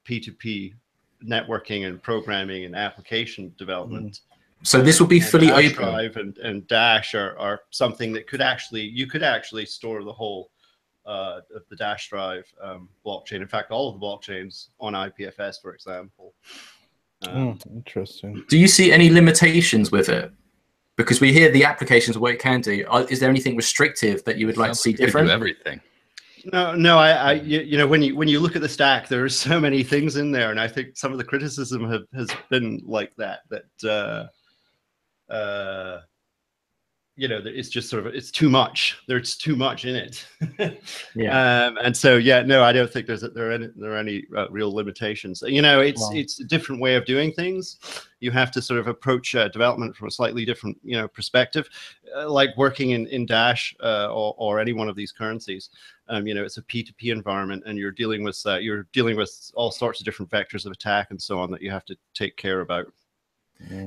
P2P networking and programming and application development. So this will be fully Dash open. Drive and Dash are something that you could actually store the whole of the Dash Drive blockchain. In fact, all of the blockchains on IPFS, for example. Interesting. Do you see any limitations with it? Because we hear the applications of what it can do. Is there anything restrictive that you would like to see different? Do everything. No. You know, when you look at the stack, there are so many things in there, and I think some of the criticism has been like that. You know, it's just sort of, it's too much. There's too much in it. Yeah. And so, no, I don't think there are any real limitations. You know, it's a different way of doing things. You have to sort of approach development from a slightly different, you know, perspective, like working in Dash or any one of these currencies. You know, it's a P2P environment, and you're dealing with all sorts of different vectors of attack and so on that you have to take care about.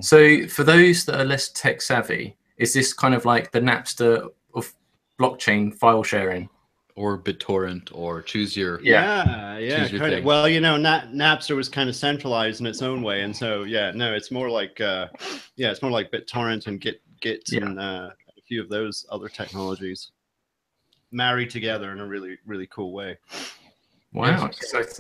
So for those that are less tech savvy, is this kind of like the Napster of blockchain file sharing? Or BitTorrent, or choose your choose your thing. Well, you know, Napster was kind of centralized in its own way, and so no, it's more like it's more like BitTorrent and Git and a few of those other technologies married together in a really, really cool way. Wow,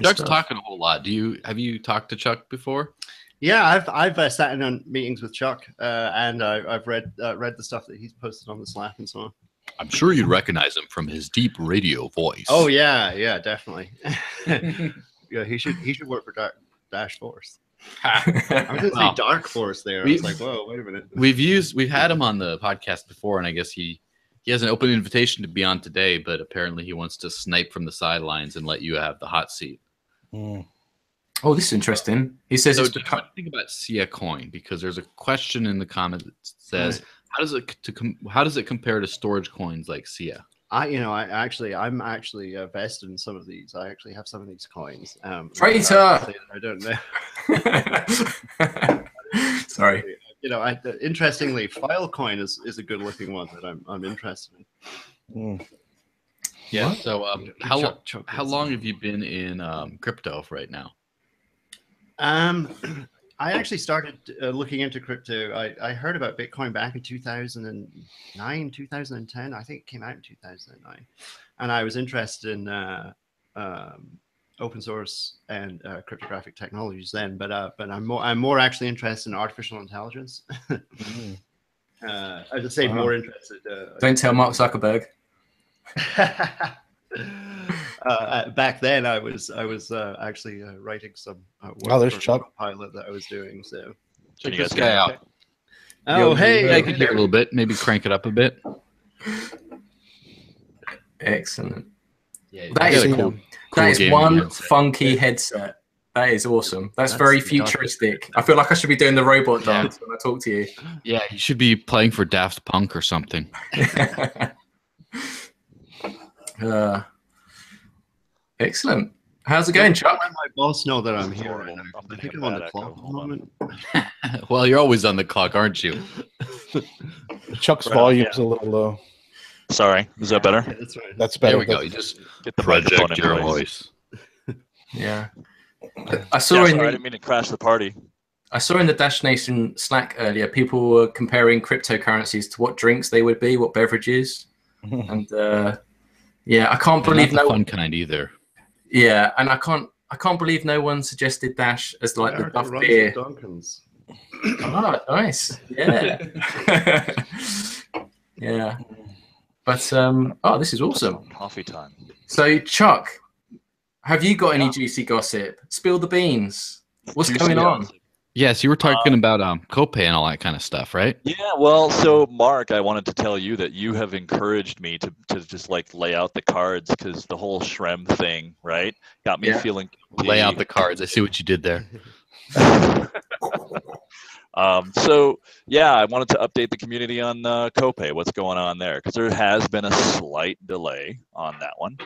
Chuck's talking a whole lot. Have you talked to Chuck before? Yeah, I've sat in on meetings with Chuck, and I've read the stuff that he's posted on the Slack and so on. I'm sure you'd recognize him from his deep radio voice. Oh yeah, definitely. Yeah, he should work for Dash Force. I was going to say Dark Force there. I was like, whoa, wait a minute. We've had him on the podcast before, and I guess he has an open invitation to be on today, but apparently he wants to snipe from the sidelines and let you have the hot seat. Oh, this is interesting. He says, so think about SIA coin, because there's a question in the comment that says, how does it compare to storage coins like SIA? I'm actually vested in some of these. I actually have some of these coins. Traitor! I don't know. Sorry. You know, interestingly, Filecoin is a good looking one that I'm interested in. Yeah. So how long have you been in crypto right now? I actually started looking into crypto. I heard about Bitcoin back in 2009, 2010. I think it came out in 2009. And I was interested in open source and cryptographic technologies then. But I'm more actually interested in artificial intelligence. I would say more interested. Don't tell Mark Zuckerberg. Back then, I was actually writing some there's Chuck pilot that I was doing. So check this guy out. Oh, hey, I could hear a little bit. Maybe crank it up a bit. Excellent. Yeah, that is cool. That is one headset. Funky headset. That is awesome. That's very futuristic. I feel like I should be doing the robot dance when I talk to you. Yeah, you should be playing for Daft Punk or something. Excellent. How's it going, Chuck? Let my boss know that I'm here. Right now. I think I'm on the clock at the moment. Well, you're always on the clock, aren't you? Chuck's volume's a little low. Sorry, is that better? Yeah, that's right. That's better. There we go. You just Get the project your voice. Yeah. I saw I didn't mean to crash the party. I saw in the Dash Nation Slack earlier, people were comparing cryptocurrencies to what drinks they would be, what beverages, and I can't believe not the fun kind either. Yeah, and I can't believe no one suggested Dash as like the Duff beer. Duncan's. Oh, nice. Yeah. Yeah. But this is awesome. Coffee time. So Chuck, have you got any juicy gossip? Spill the beans. What's going on? Yes, you were talking about Copay and all that kind of stuff, right? Yeah, well, so Mark, I wanted to tell you that you have encouraged me to just like lay out the cards, because the whole Shrem thing, right, got me feeling guilty. Lay out the cards. I see what you did there. So yeah, I wanted to update the community on Copay, what's going on there, because there has been a slight delay on that one.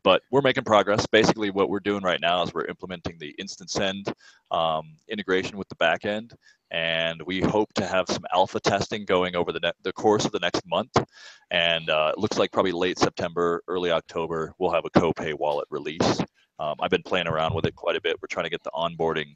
But we're making progress. Basically, what we're doing right now is we're implementing the instant send integration with the back end, and we hope to have some alpha testing going over the course of the next month. And it looks like probably late September, early October, we'll have a Copay wallet release. I've been playing around with it quite a bit. We're trying to get the onboarding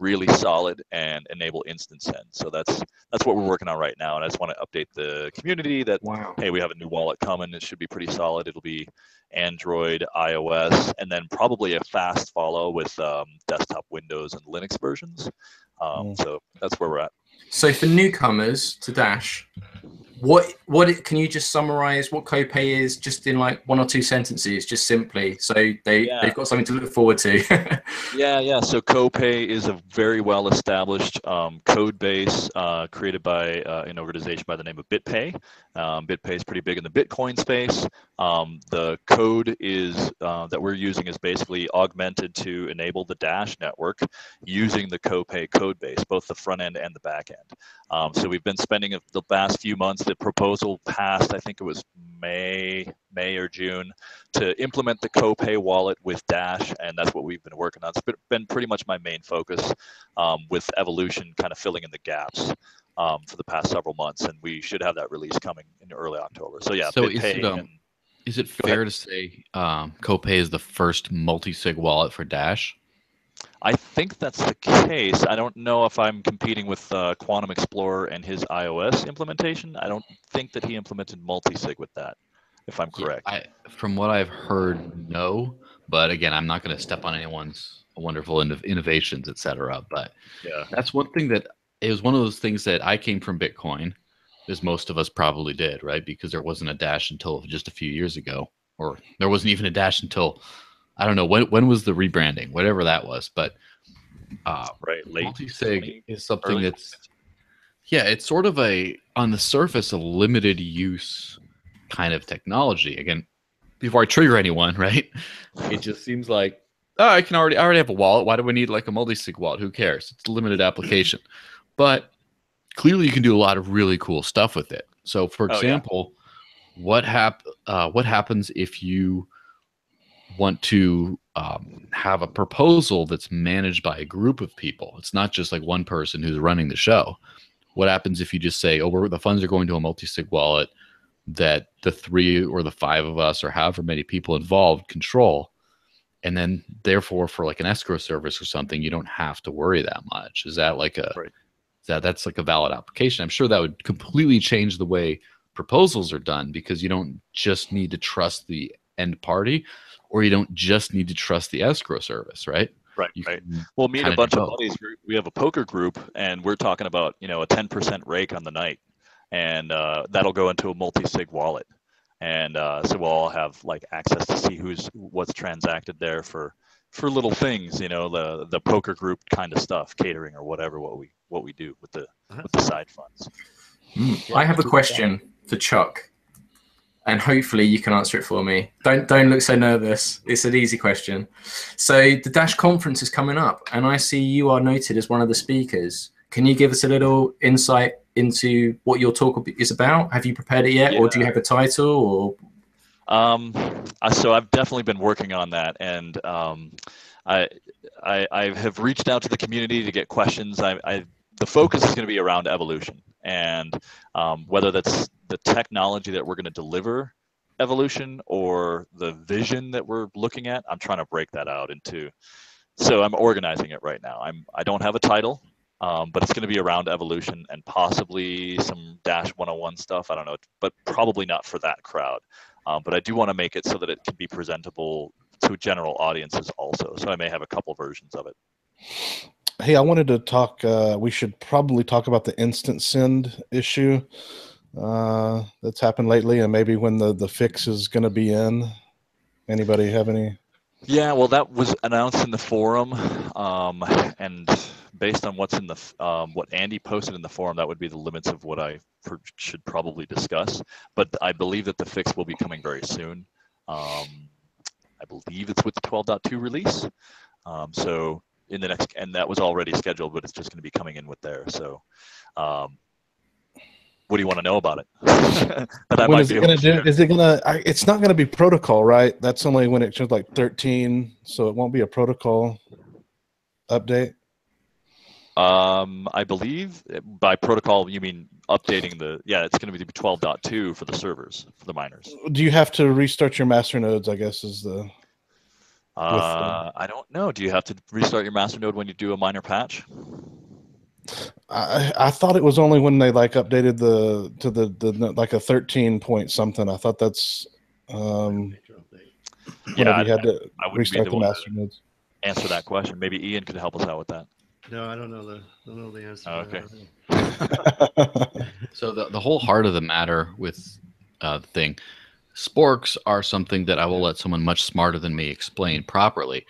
really solid and enable instant send. So that's what we're working on right now. And I just want to update the community that, Wow. hey, we have a new wallet coming. It should be pretty solid. It'll be Android, iOS, and then probably a fast follow with desktop Windows and Linux versions. So that's where we're at. So for newcomers to Dash, what can you just summarize what Copay is just in like 1 or 2 sentences, just simply, so they've got something to look forward to? Yeah. So Copay is a very well established code base created by an organization by the name of BitPay. BitPay is pretty big in the Bitcoin space. The code is that we're using is basically augmented to enable the Dash network using the Copay code base, both the front end and the back end. So we've been spending the past few months. The proposal passed, I think it was May or June, to implement the Copay wallet with Dash, and that's what we've been working on. It's been pretty much my main focus, with Evolution kind of filling in the gaps for the past several months, and we should have that release coming in early October. So yeah, So BitPay is it fair to say Copay is the first multi-sig wallet for Dash? I think that's the case. I don't know if I'm competing with Quantum Explorer and his iOS implementation. I don't think that he implemented multi-sig with that, if I'm correct. From what I've heard, no. But again, I'm not going to step on anyone's wonderful innovations, etc. But yeah, that's one thing that it was one of those things that I came from Bitcoin, as most of us probably did, right? Because there wasn't a Dash until just a few years ago, or there wasn't even a Dash until, I don't know, when was the rebranding, whatever that was. But late multi-sig is something that's, it's sort of on the surface, a limited use kind of technology. Again, before I trigger anyone, right? It just seems like, I already have a wallet. Why do we need like a multi-sig wallet? Who cares? It's a limited application. But clearly you can do a lot of really cool stuff with it. So for example, what happens if you want to have a proposal that's managed by a group of people? It's not just like one person who's running the show. What happens if you just say, the funds are going to a multi-sig wallet that the 3 or the 5 of us or however many people involved control, and then therefore for like an escrow service or something, you don't have to worry that much? Is that like that's like a valid application? I'm sure that would completely change the way proposals are done, because you don't just need to trust the end party, or you don't just need to trust the escrow service, right? Right. We'll meet a bunch of buddies. We have a poker group, and we're talking about, a 10% rake on the night, and that'll go into a multi-sig wallet, and so we'll all have like access to see what's transacted there for little things, the poker group kind of stuff, catering or whatever, what we do with the side funds. I have a question for Chuck, and hopefully you can answer it for me. Don't look so nervous. It's an easy question. So the Dash conference is coming up, and I see you are noted as one of the speakers. Can you give us a little insight into what your talk is about? Have you prepared it yet, or do you have a title? Or so I've definitely been working on that, and I have reached out to the community to get questions. The focus is going to be around evolution, and whether that's the technology that we're going to deliver evolution or the vision that we're looking at. I'm trying to break that out into, so I'm organizing it right now. I don't have a title, but it's going to be around evolution and possibly some Dash 101 stuff. I don't know, but probably not for that crowd. But I do want to make it so that it can be presentable to general audiences also. So I may have a couple versions of it. Hey, I wanted to talk, we should probably talk about the instant send issue that's happened lately, and maybe when the fix is going to be in. Anybody have any? Yeah, well, that was announced in the forum, and based on what's in the what Andy posted in the forum, that would be the limits of what I should probably discuss. But I believe that the fix will be coming very soon. I believe it's with the 12.2 release. So in the next, and that was already scheduled, but it's just going to be coming in with there. So what do you want to know about it? What is it going to do? Is it going to, it's not going to be protocol, right? That's only when it shows like 13. So it won't be a protocol update. I believe by protocol, you mean updating it's going to be 12.2 for the servers, for the miners. Do you have to restart your master nodes, I guess, is the... I don't know. Do you have to restart your masternode when you do a minor patch? I thought it was only when they like updated the like a 13 point something. I thought that's whenever you had to restart the master nodes. Answer that question. Maybe Ian could help us out with that. No, I don't know the answer. Okay. So the whole heart of the matter with the thing, sporks are something that I will let someone much smarter than me explain properly.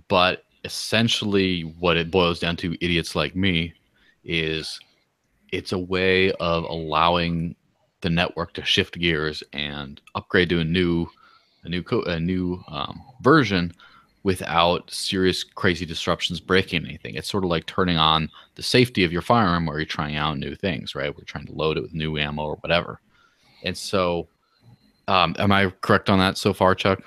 But essentially what it boils down to, idiots like me, is it's a way of allowing the network to shift gears and upgrade to a new version without serious crazy disruptions breaking anything. It's sort of like turning on the safety of your firearm where you're trying out new things, right? We're trying to load it with new ammo or whatever. And so am I correct on that so far, Chuck?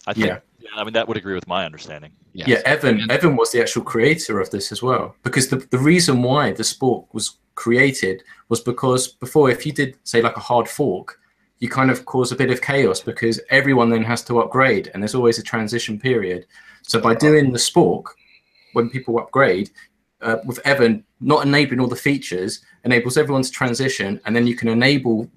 I think, I mean, that would agree with my understanding. Yes. Yeah, Evan was the actual creator of this as well, because the reason why the spork was created was because before, if you did say like a hard fork, you kind of cause a bit of chaos because everyone then has to upgrade and there's always a transition period. So by doing the spork, when people upgrade, with Evan not enabling all the features, enables everyone to transition, and then you can enable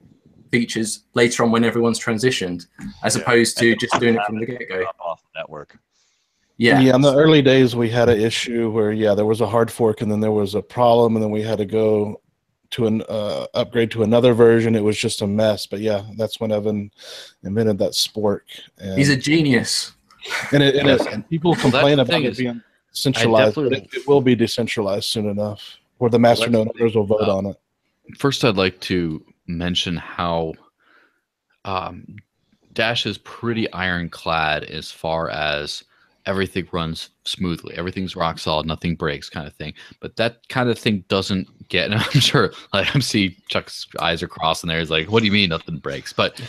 features later on when everyone's transitioned, as opposed to just doing it from the get-go. Off the network. Yeah, in the early days, we had an issue where, there was a hard fork and then there was a problem, and then we had to go to an upgrade to another version. It was just a mess. But that's when Evan invented that spork. And he's a genius. And people complain about it being centralized, but it will be decentralized soon enough, where the masternode owners will vote on it. First, I'd like to mention how Dash is pretty ironclad as far as everything runs smoothly. Everything's rock solid, nothing breaks kind of thing. But that kind of thing doesn't get, and I'm sure, like, I'm seeing Chuck's eyes are crossing there. He's like, what do you mean nothing breaks? But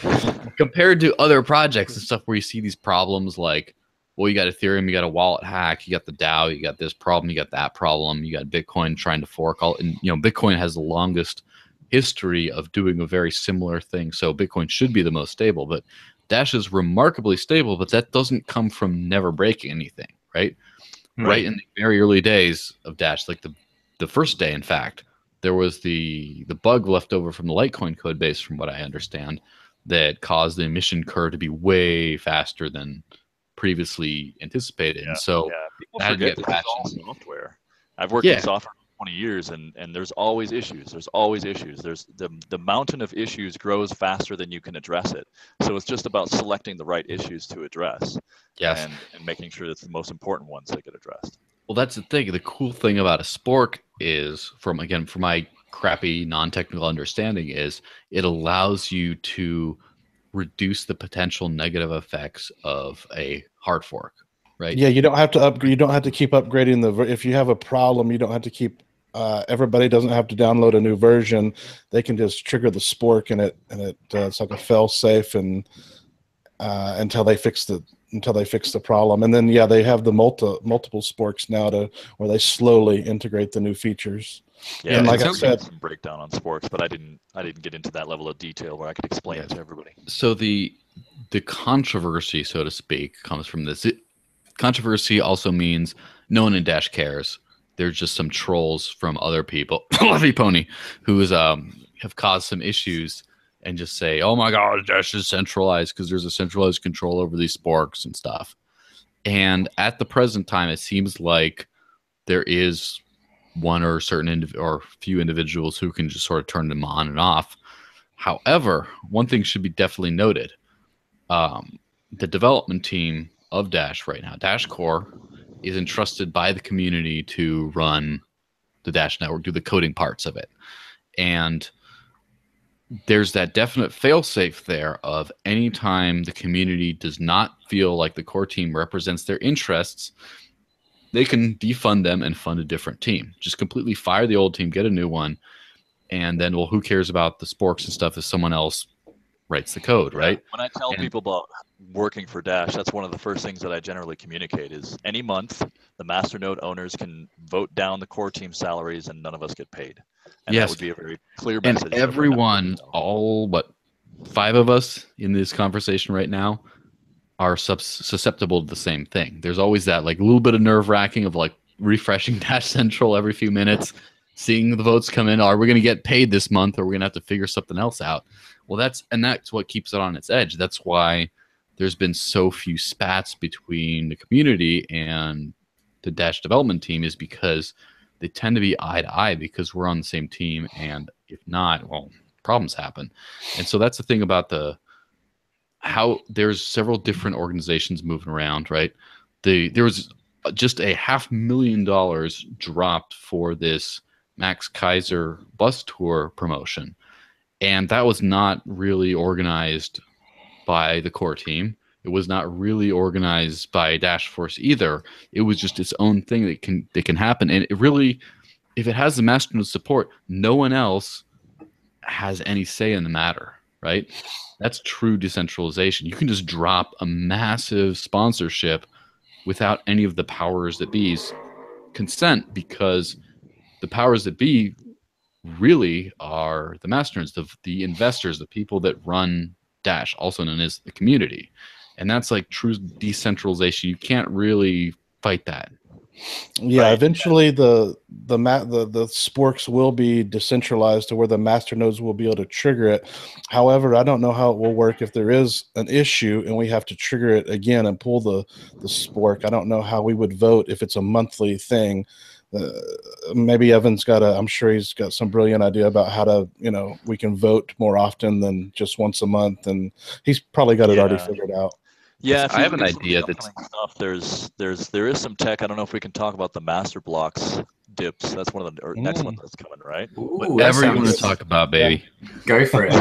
compared to other projects and stuff where you see these problems like, well, you got Ethereum, you got a wallet hack, you got the DAO, you got this problem, you got that problem, you got Bitcoin trying to fork all, and Bitcoin has the longest history of doing a very similar thing. So Bitcoin should be the most stable, but Dash is remarkably stable, but that doesn't come from never breaking anything, right? Right in the very early days of Dash, like the first day, in fact, there was the bug left over from the Litecoin code base, from what I understand, that caused the emission curve to be way faster than previously anticipated. Yeah, and so people forget that it's all software. I've worked in software for 20 years, and there's always issues. There's always issues. There's the mountain of issues grows faster than you can address it. So it's just about selecting the right issues to address. Yes. And making sure that's the most important ones that get addressed. Well, that's the thing. The cool thing about a spork is, from my crappy non-technical understanding, is it allows you to reduce the potential negative effects of a hard fork, right? Yeah, you don't have to upgrade. You don't have to keep upgrading if you have a problem, you don't have to keep. Everybody doesn't have to download a new version. They can just trigger the spork, and it's like a fail safe, and until they fix the problem. And then they have the multiple sporks now where they slowly integrate the new features. Yeah, and like I said, some breakdown on sporks, but I didn't get into that level of detail where I could explain it to everybody. So the controversy, so to speak, comes from this. Controversy also means no one in Dash cares. There's just some trolls from other people, Fluffy Pony, who have caused some issues and just say, oh my God, Dash is centralized because there's a centralized control over these sporks and stuff. And at the present time, it seems like there is one or few individuals who can just sort of turn them on and off. However, one thing should be definitely noted. The development team of Dash right now, Dash Core, is entrusted by the community to run the Dash network, do the coding parts of it. And there's that definite fail-safe there of any time the community does not feel like the core team represents their interests, they can defund them and fund a different team. Just completely fire the old team, get a new one, and then, well, who cares about the sporks and stuff if someone else writes the code, right? When I tell people about working for Dash, that's one of the first things that I generally communicate is any month, the masternode owners can vote down the core team salaries and none of us get paid. And that would be a very clear message. And everyone, all 5 of us in this conversation right now, are susceptible to the same thing. There's always that like little bit of nerve wracking of like refreshing Dash Central every few minutes, seeing the votes come in. Are we going to get paid this month? Or are we going to have to figure something else out? Well, that's what keeps it on its edge. That's why there's been so few spats between the community and the Dash development team, is because they tend to be eye to eye because we're on the same team. And if not, well, problems happen. And so that's the thing about how there's several different organizations moving around, right? There was just a $500,000 dropped for this Max Kaiser bus tour promotion. And that was not really organized by the core team. It was not really organized by Dash Force either. It was just its own thing that can happen. And it really, if it has the Masternode support, no one else has any say in the matter, right? That's true decentralization. You can just drop a massive sponsorship without any of the powers that be's consent, because the powers that be really are the masternodes, the investors, the people that run Dash, also known as the community. And that's like true decentralization. You can't really fight that. Yeah, Right. eventually the sporks will be decentralized to where the masternodes will be able to trigger it. However, I don't know how it will work if there is an issue and we have to trigger it again and pull the spork. I don't know how we would vote if it's a monthly thing. Maybe Evan's I'm sure he's got some brilliant idea about how to, we can vote more often than just once a month, and he's probably got it already figured out. Yeah, I have an idea that's stuff. There is some tech. I don't know if we can talk about the master blocks dips. That's one of the next one that's coming, right? Whatever you want to talk about, baby. Go for it.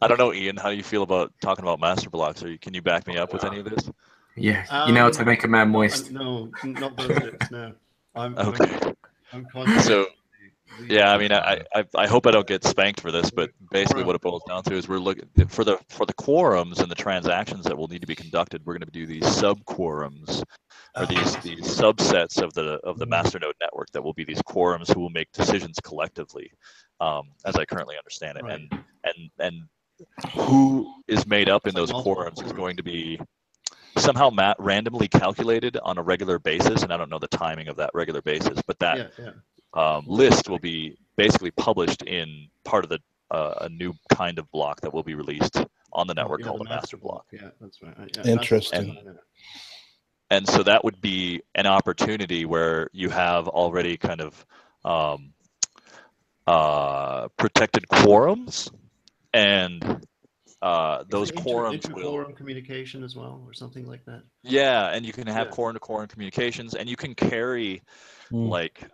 I don't know, Ian. How do you feel about talking about master blocks? Can you back me up with any of this? Yeah, you know how to make a man moist. No, not those dips. No, Okay. I'm conscious. So, yeah, I mean, I hope I don't get spanked for this, but basically what it boils down to is we're looking for the quorums and the transactions that will need to be conducted. We're going to do these sub quorums, or these subsets of the masternode network that will be these quorums who will make decisions collectively, as I currently understand it. Right. And who is made up in those quorums is going to be somehow randomly calculated on a regular basis, and I don't know the timing of that regular basis, but that list will be basically published in part of a new kind of block that will be released on the network called the master block. Yeah, that's right. Interesting. And so that would be an opportunity where you have already kind of protected quorums, and those quorums will quorum communication as well, or something like that. Yeah, and you can have quorum to quorum communications, and you can carry like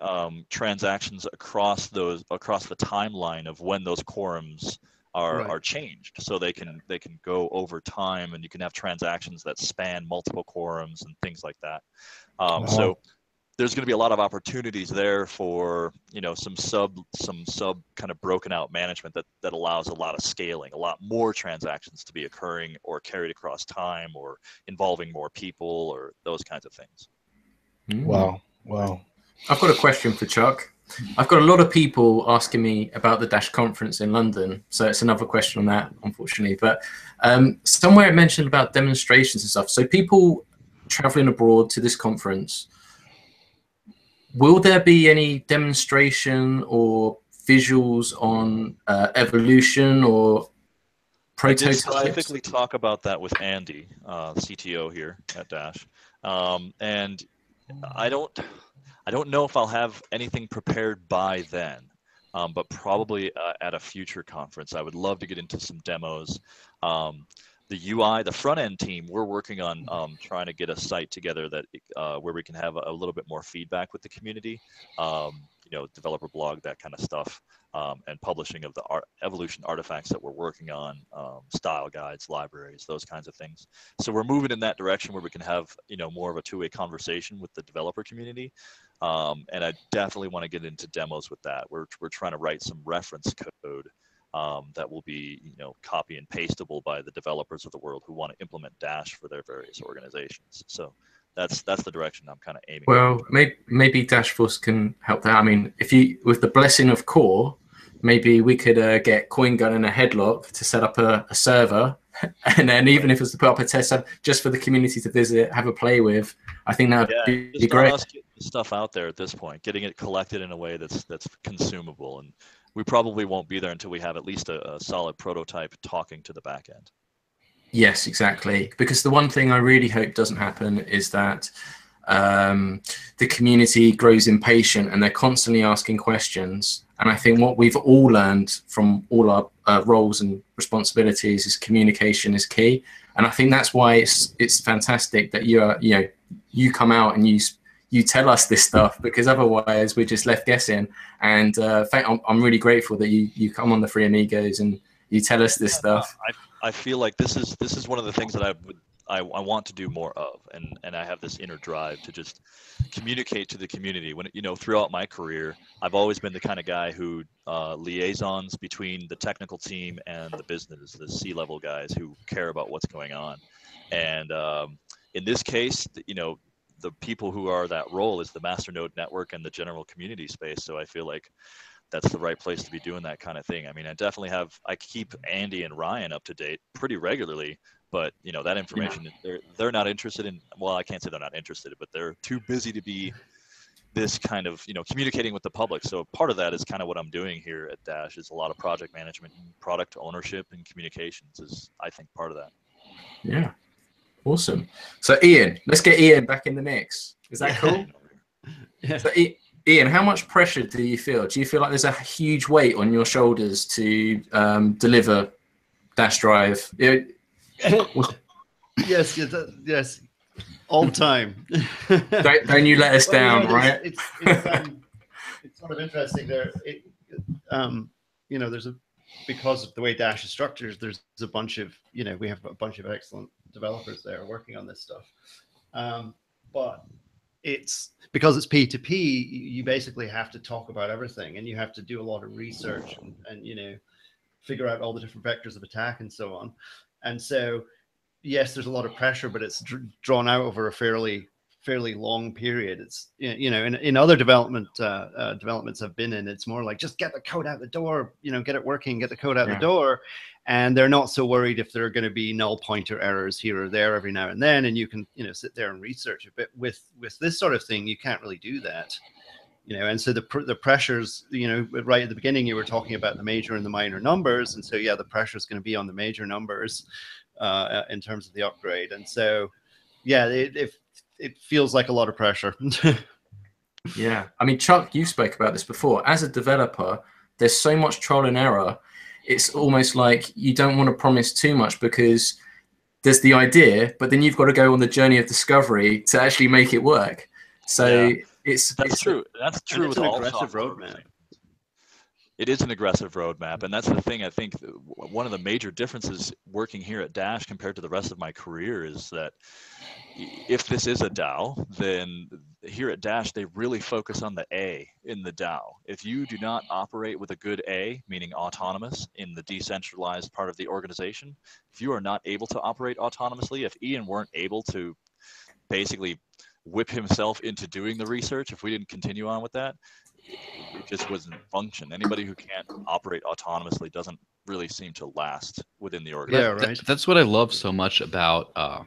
transactions across the timeline of when those quorums are changed, so they can go over time, and you can have transactions that span multiple quorums and things like that. So there's going to be a lot of opportunities there for some sub kind of broken out management that allows a lot of scaling, a lot more transactions to be occurring or carried across time, or involving more people, or those kinds of things. Wow. I've got a question for Chuck. I've got a lot of people asking me about the Dash conference in London, so it's another question on that, unfortunately. But somewhere it mentioned about demonstrations and stuff. So people traveling abroad to this conference, will there be any demonstration or visuals on evolution or prototypes? I did specifically talk about that with Andy, CTO here at Dash, and I don't know if I'll have anything prepared by then, but probably at a future conference. I would love to get into some demos. The UI, the front end team, we're working on trying to get a site together that where we can have a little bit more feedback with the community, developer blog, that kind of stuff, and publishing of the evolution artifacts that we're working on, style guides, libraries, those kinds of things. So we're moving in that direction where we can have more of a two-way conversation with the developer community, and I definitely want to get into demos with that. We're trying to write some reference code that will be copy and pastable by the developers of the world who want to implement Dash for their various organizations. So that's the direction I'm kind of aiming. Well, maybe Dash Force can help that. I mean, with the blessing of Core, maybe we could get CoinGun and a headlock to set up a server and then even if it's to put up a test sub just for the community to visit, have a play with, I think that would be just great. us getting the stuff out there at this point, getting it collected in a way that's consumable, and we probably won't be there until we have at least a solid prototype talking to the back end. Yes, exactly. Because the one thing I really hope doesn't happen is that the community grows impatient and they're constantly asking questions. And I think what we've all learned from all our roles and responsibilities is communication is key. And I think that's why it's fantastic that you come out and you tell us this stuff, because otherwise we're just left guessing. And I'm really grateful that you come on the Free Amigos and you tell us this stuff. I feel like this is one of the things that I want to do more of, and I have this inner drive to just communicate to the community. When throughout my career, I've always been the kind of guy who liaisons between the technical team and the business, the C-level guys who care about what's going on. And in this case, the people who are that role is the masternode network and the general community space. So I feel like that's the right place to be doing that kind of thing. I mean, I keep Andy and Ryan up to date pretty regularly, but that information, they're not interested in, well, I can't say they're not interested, but they're too busy to be this kind of, communicating with the public. So part of that is kind of what I'm doing here at Dash, is a lot of project management, product ownership, and communications is, I think, part of that. Yeah. Awesome. So Ian, let's get Ian back in the mix. Is that cool? Yeah. So Ian, how much pressure do you feel? Do you feel like there's a huge weight on your shoulders to deliver Dash Drive? Yes, all the time. Don't you let us down, right? It's sort of interesting there. There's because of the way Dash is structured, there's a bunch of, we have a bunch of excellent developers there working on this stuff. But it's because it's P2P, you basically have to talk about everything, and you have to do a lot of research and figure out all the different vectors of attack and so on. And so, yes, there's a lot of pressure, but it's drawn out over a fairly long period. It's in other developments I've been in, it's more like just get the code out the door, get it working, get the code out the door, and they're not so worried if there are going to be null pointer errors here or there every now and then, and you can sit there and research it. But with this sort of thing, you can't really do that. And so the pressures, right at the beginning, you were talking about the major and the minor numbers. And so, the pressure is going to be on the major numbers in terms of the upgrade. And so, it feels like a lot of pressure. Yeah. I mean, Chuck, you spoke about this before. As a developer, there's so much trial and error. It's almost like you don't want to promise too much, because there's the idea, but then you've got to go on the journey of discovery to actually make it work. So that's true. That's true with all aggressive roadmap. It is an aggressive roadmap, and that's the thing. I think one of the major differences working here at Dash compared to the rest of my career is that if this is a DAO, then here at Dash, they really focus on the A in the DAO. If you do not operate with a good A, meaning autonomous in the decentralized part of the organization, if you are not able to operate autonomously, if Ian weren't able to basically whip himself into doing the research, if we didn't continue on with that, it just wasn't function. Anybody who can't operate autonomously doesn't really seem to last within the organization. Yeah, right. That's what I love so much about the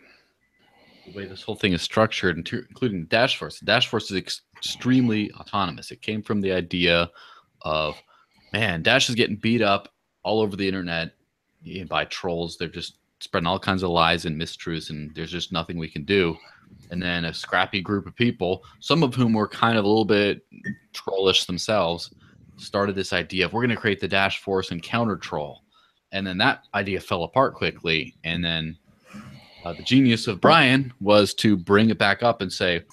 way this whole thing is structured, including Dashforce. Dashforce is extremely autonomous. It came from the idea of, man, Dash is getting beat up all over the internet by trolls. They're just spreading all kinds of lies and mistruths, and there's just nothing we can do. And then a scrappy group of people, some of whom were kind of a little bit trollish themselves, started this idea of, we're going to create the Dash Force and counter troll. And then that idea fell apart quickly. And then the genius of Brian was to bring it back up and say,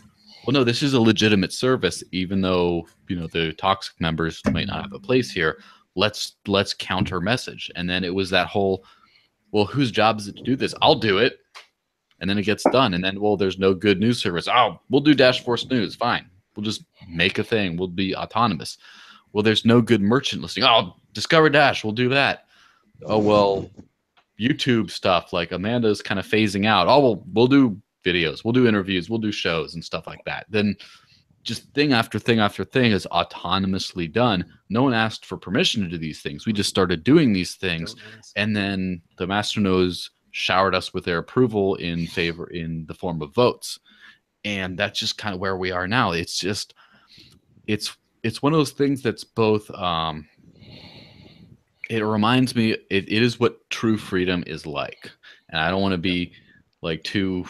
well, no, this is a legitimate service, even though, the toxic members might not have a place here. Let's counter message. And then it was that whole, well, whose job is it to do this? I'll do it. And then it gets done. And then, well, there's no good news service. Oh, we'll do Dash Force News. Fine. We'll just make a thing. We'll be autonomous. Well, there's no good merchant listing. Oh, Discover Dash. We'll do that. Oh, well, YouTube stuff, like Amanda's kind of phasing out. Oh, well, we'll do videos. We'll do interviews. We'll do shows and stuff like that. Then just thing after thing after thing is autonomously done. No one asked for permission to do these things. We just started doing these things. And then the masternodes showered us with their approval in the form of votes. And that's just kind of where we are now. It's just, it's one of those things that's both, it reminds me, it is what true freedom is like. And I don't want to be like too,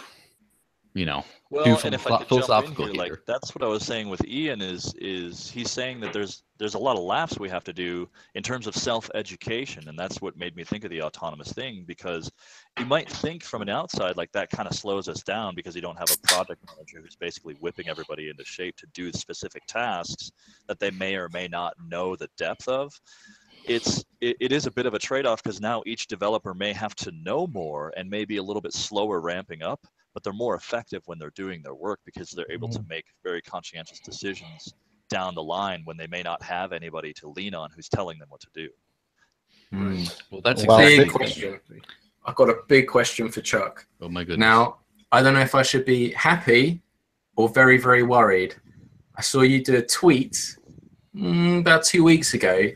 Well, and if I could jump in philosophical here, like that's what I was saying with Ian is he's saying that there's a lot of laps we have to do in terms of self-education, and that's what made me think of the autonomous thing, because you might think from an outside like that kind of slows us down because you don't have a project manager who's basically whipping everybody into shape to do specific tasks that they may or may not know the depth of. It is a bit of a trade-off because now each developer may have to know more and maybe a little bit slower ramping up, but they're more effective when they're doing their work because they're able to make very conscientious decisions down the line when they may not have anybody to lean on who's telling them what to do. Well, that's a big exactly question. I've got a big question for Chuck. Oh my goodness. Now, I don't know if I should be happy or very, very worried. I saw you do a tweet about 2 weeks ago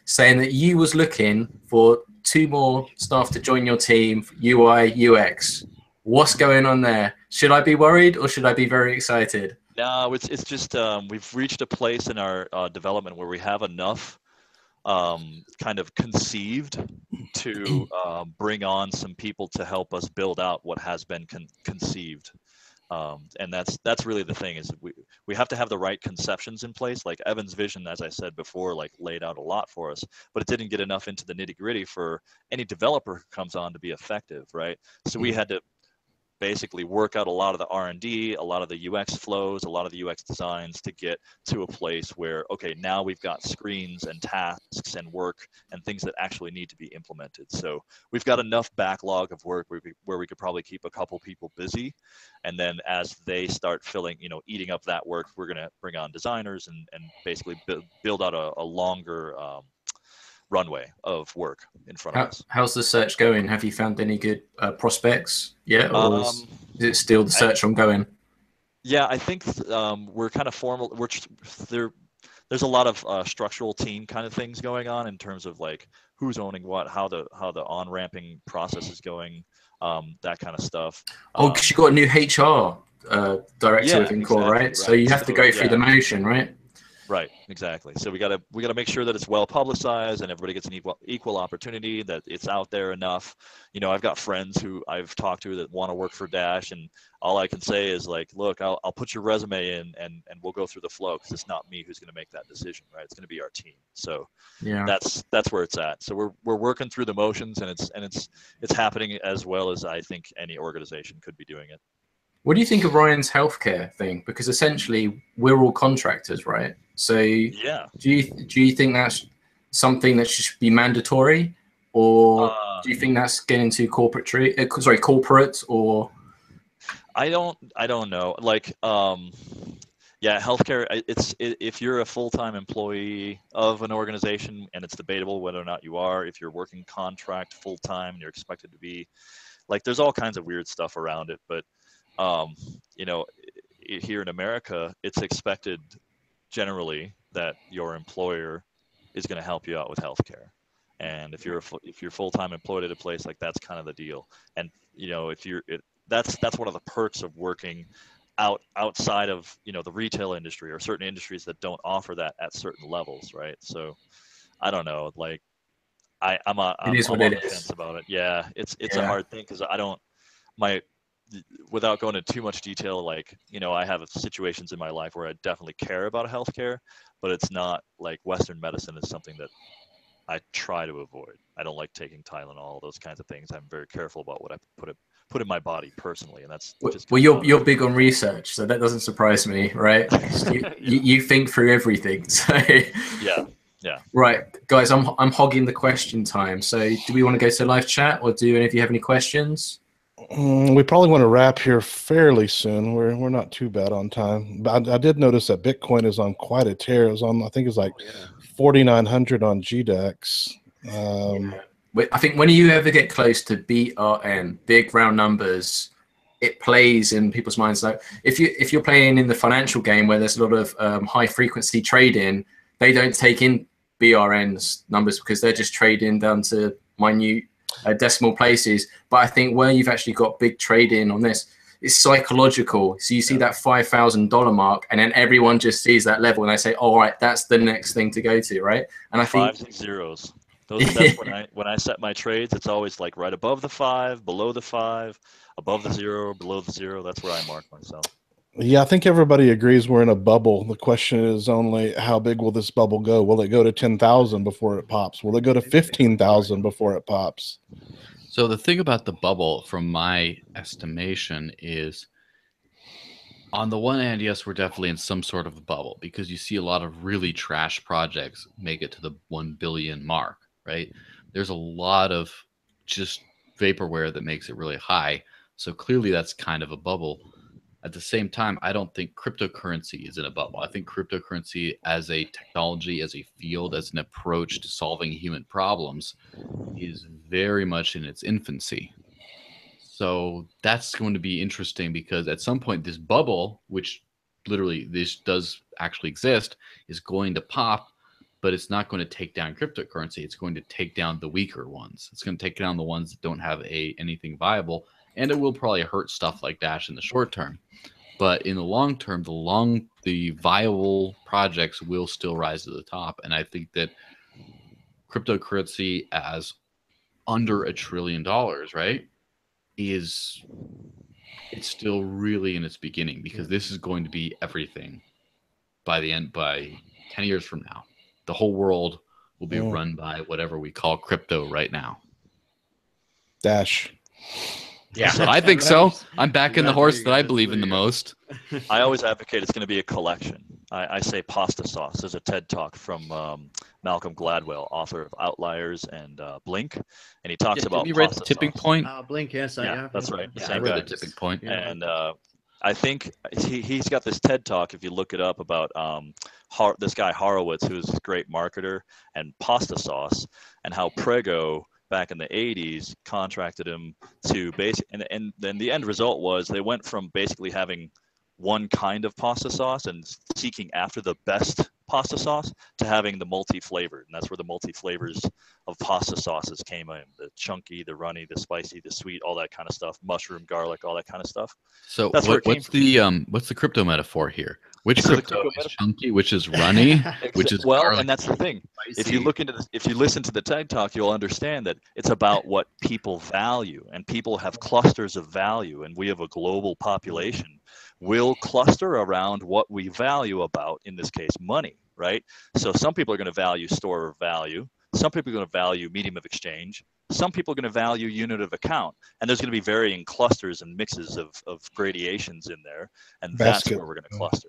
saying that you was looking for 2 more staff to join your team, UI, UX. What's going on there? Should I be worried or should I be very excited? No, it's just we've reached a place in our development where we have enough kind of conceived to bring on some people to help us build out what has been conceived. And that's really the thing, is we have to have the right conceptions in place. Like Evan's vision, as I said before, like laid out a lot for us, but it didn't get enough into the nitty gritty for any developer who comes on to be effective, right? So we had to basically work out a lot of the R&D, a lot of the UX flows, a lot of the UX designs to get to a place where, okay, now we've got screens and tasks and work and things that actually need to be implemented. So we've got enough backlog of work where we could probably keep a couple people busy. And then as they start filling, eating up that work, we're going to bring on designers and basically build out a longer runway of work in front of us. How's the search going? Have you found any good prospects yet, or is it still the search ongoing? Yeah, I think we're kind of formal. There's a lot of structural team kind of things going on in terms of like who's owning what, how the on-ramping process is going, that kind of stuff. Because you got a new HR director within Core, right? So you have to go through the motion, right? Right, exactly. So we gotta make sure that it's well publicized and everybody gets an equal opportunity, that it's out there enough. I've got friends who I've talked to that want to work for Dash, and all I can say is like, look, I'll put your resume in and we'll go through the flow, because it's not me who's going to make that decision, right? It's going to be our team. So yeah, that's where it's at. So we're working through the motions, and it's happening as well as I think any organization could be doing it. What do you think of Ryan's healthcare thing? Because essentially we're all contractors, right? So yeah, do you think that's something that should be mandatory, or do you think that's getting too corporate? Or I don't know. Like yeah, healthcare. If you're a full-time employee of an organization, and it's debatable whether or not you are. If you're working contract full-time, you're expected to be. Like, there's all kinds of weird stuff around it, but here in America, it's expected generally that your employer is going to help you out with healthcare. And if you're full-time employed at a place, like, that's kind of the deal. And that's one of the perks of working outside of the retail industry, or certain industries that don't offer that at certain levels, right? So I don't know, like I'm on the fence about it. Yeah, it's a hard thing, because without going into too much detail, like, I have situations in my life where I definitely care about healthcare, but it's not like Western medicine is something that I try to avoid. I don't like taking Tylenol, those kinds of things. I'm very careful about what I put in my body personally, and that's just you're big on research, so that doesn't surprise me, right? you think through everything. So yeah. Right, guys, I'm hogging the question time. So do we want to go to live chat, or do any of you have any questions? We probably want to wrap here fairly soon. We're not too bad on time. But I did notice that Bitcoin is on quite a tear. It was on, I think it's like 4,900 on GDAX. I think when you ever get close to BRN, big round numbers, it plays in people's minds. Like if you're playing in the financial game where there's a lot of high frequency trading, they don't take in BRN's numbers because they're just trading down to minute decimal places. But I think where you've actually got big trading on this, it's psychological. So you see that $5,000 mark, and then everyone just sees that level, and they say, "All right, that's the next thing to go to," right? And I think fives and zeros. That's when I set my trades. It's always like right above the 5, below the 5, above the 0, below the 0. That's where I mark myself. Yeah, I think everybody agrees we're in a bubble. The question is only how big will this bubble go? Will it go to 10,000 before it pops? Will it go to 15,000 before it pops? So the thing about the bubble, from my estimation, is on the one hand, yes, we're definitely in some sort of a bubble because you see a lot of really trash projects make it to the 1 billion mark, right? There's a lot of just vaporware that makes it really high. So clearly that's kind of a bubble. At the same time, I don't think cryptocurrency is in a bubble. I think cryptocurrency as a technology, as a field, as an approach to solving human problems is very much in its infancy. So that's going to be interesting because at some point this bubble, which literally this does actually exist, is going to pop, but it's not going to take down cryptocurrency. It's going to take down the weaker ones. It's going to take down the ones that don't have anything viable, and it will probably hurt stuff like Dash in the short term. But in the long term, the viable projects will still rise to the top. And I think that cryptocurrency as under $1 trillion, right, it's still really in its beginning because this is going to be everything by 10 years from now. The whole world will be run by whatever we call crypto right now. Dash. Yeah, I think so. I'm backing the horse that I believe in the most. I always advocate it's going to be a collection. I say pasta sauce. There's a TED talk from Malcolm Gladwell, author of Outliers and Blink, and he talks about. You read Tipping Point? Blink, yes, that's right. Yeah, I read the Tipping Point. And I think he's got this TED talk, if you look it up, about this guy Horowitz, who's a great marketer, and pasta sauce, and how Prego back in the 80s contracted him to and then the end result was they went from basically having one kind of pasta sauce and seeking after the best pasta sauce to having the multi-flavored, and that's where the multi-flavors of pasta sauces came in: the chunky, the runny, the spicy, the sweet, all that kind of stuff, mushroom, garlic, all that kind of stuff. So what's the crypto metaphor here? Which crypto is chunky, which is runny, which is garlic? And that's the thing. If you listen to the TED Talk, you'll understand that it's about what people value, and people have clusters of value, and we have a global population. We'll cluster around what we value about, in this case, money, right? So some people are going to value store of value. Some people are going to value medium of exchange. Some people are going to value unit of account. And there's going to be varying clusters and mixes of gradations in there. And that's where we're going to cluster.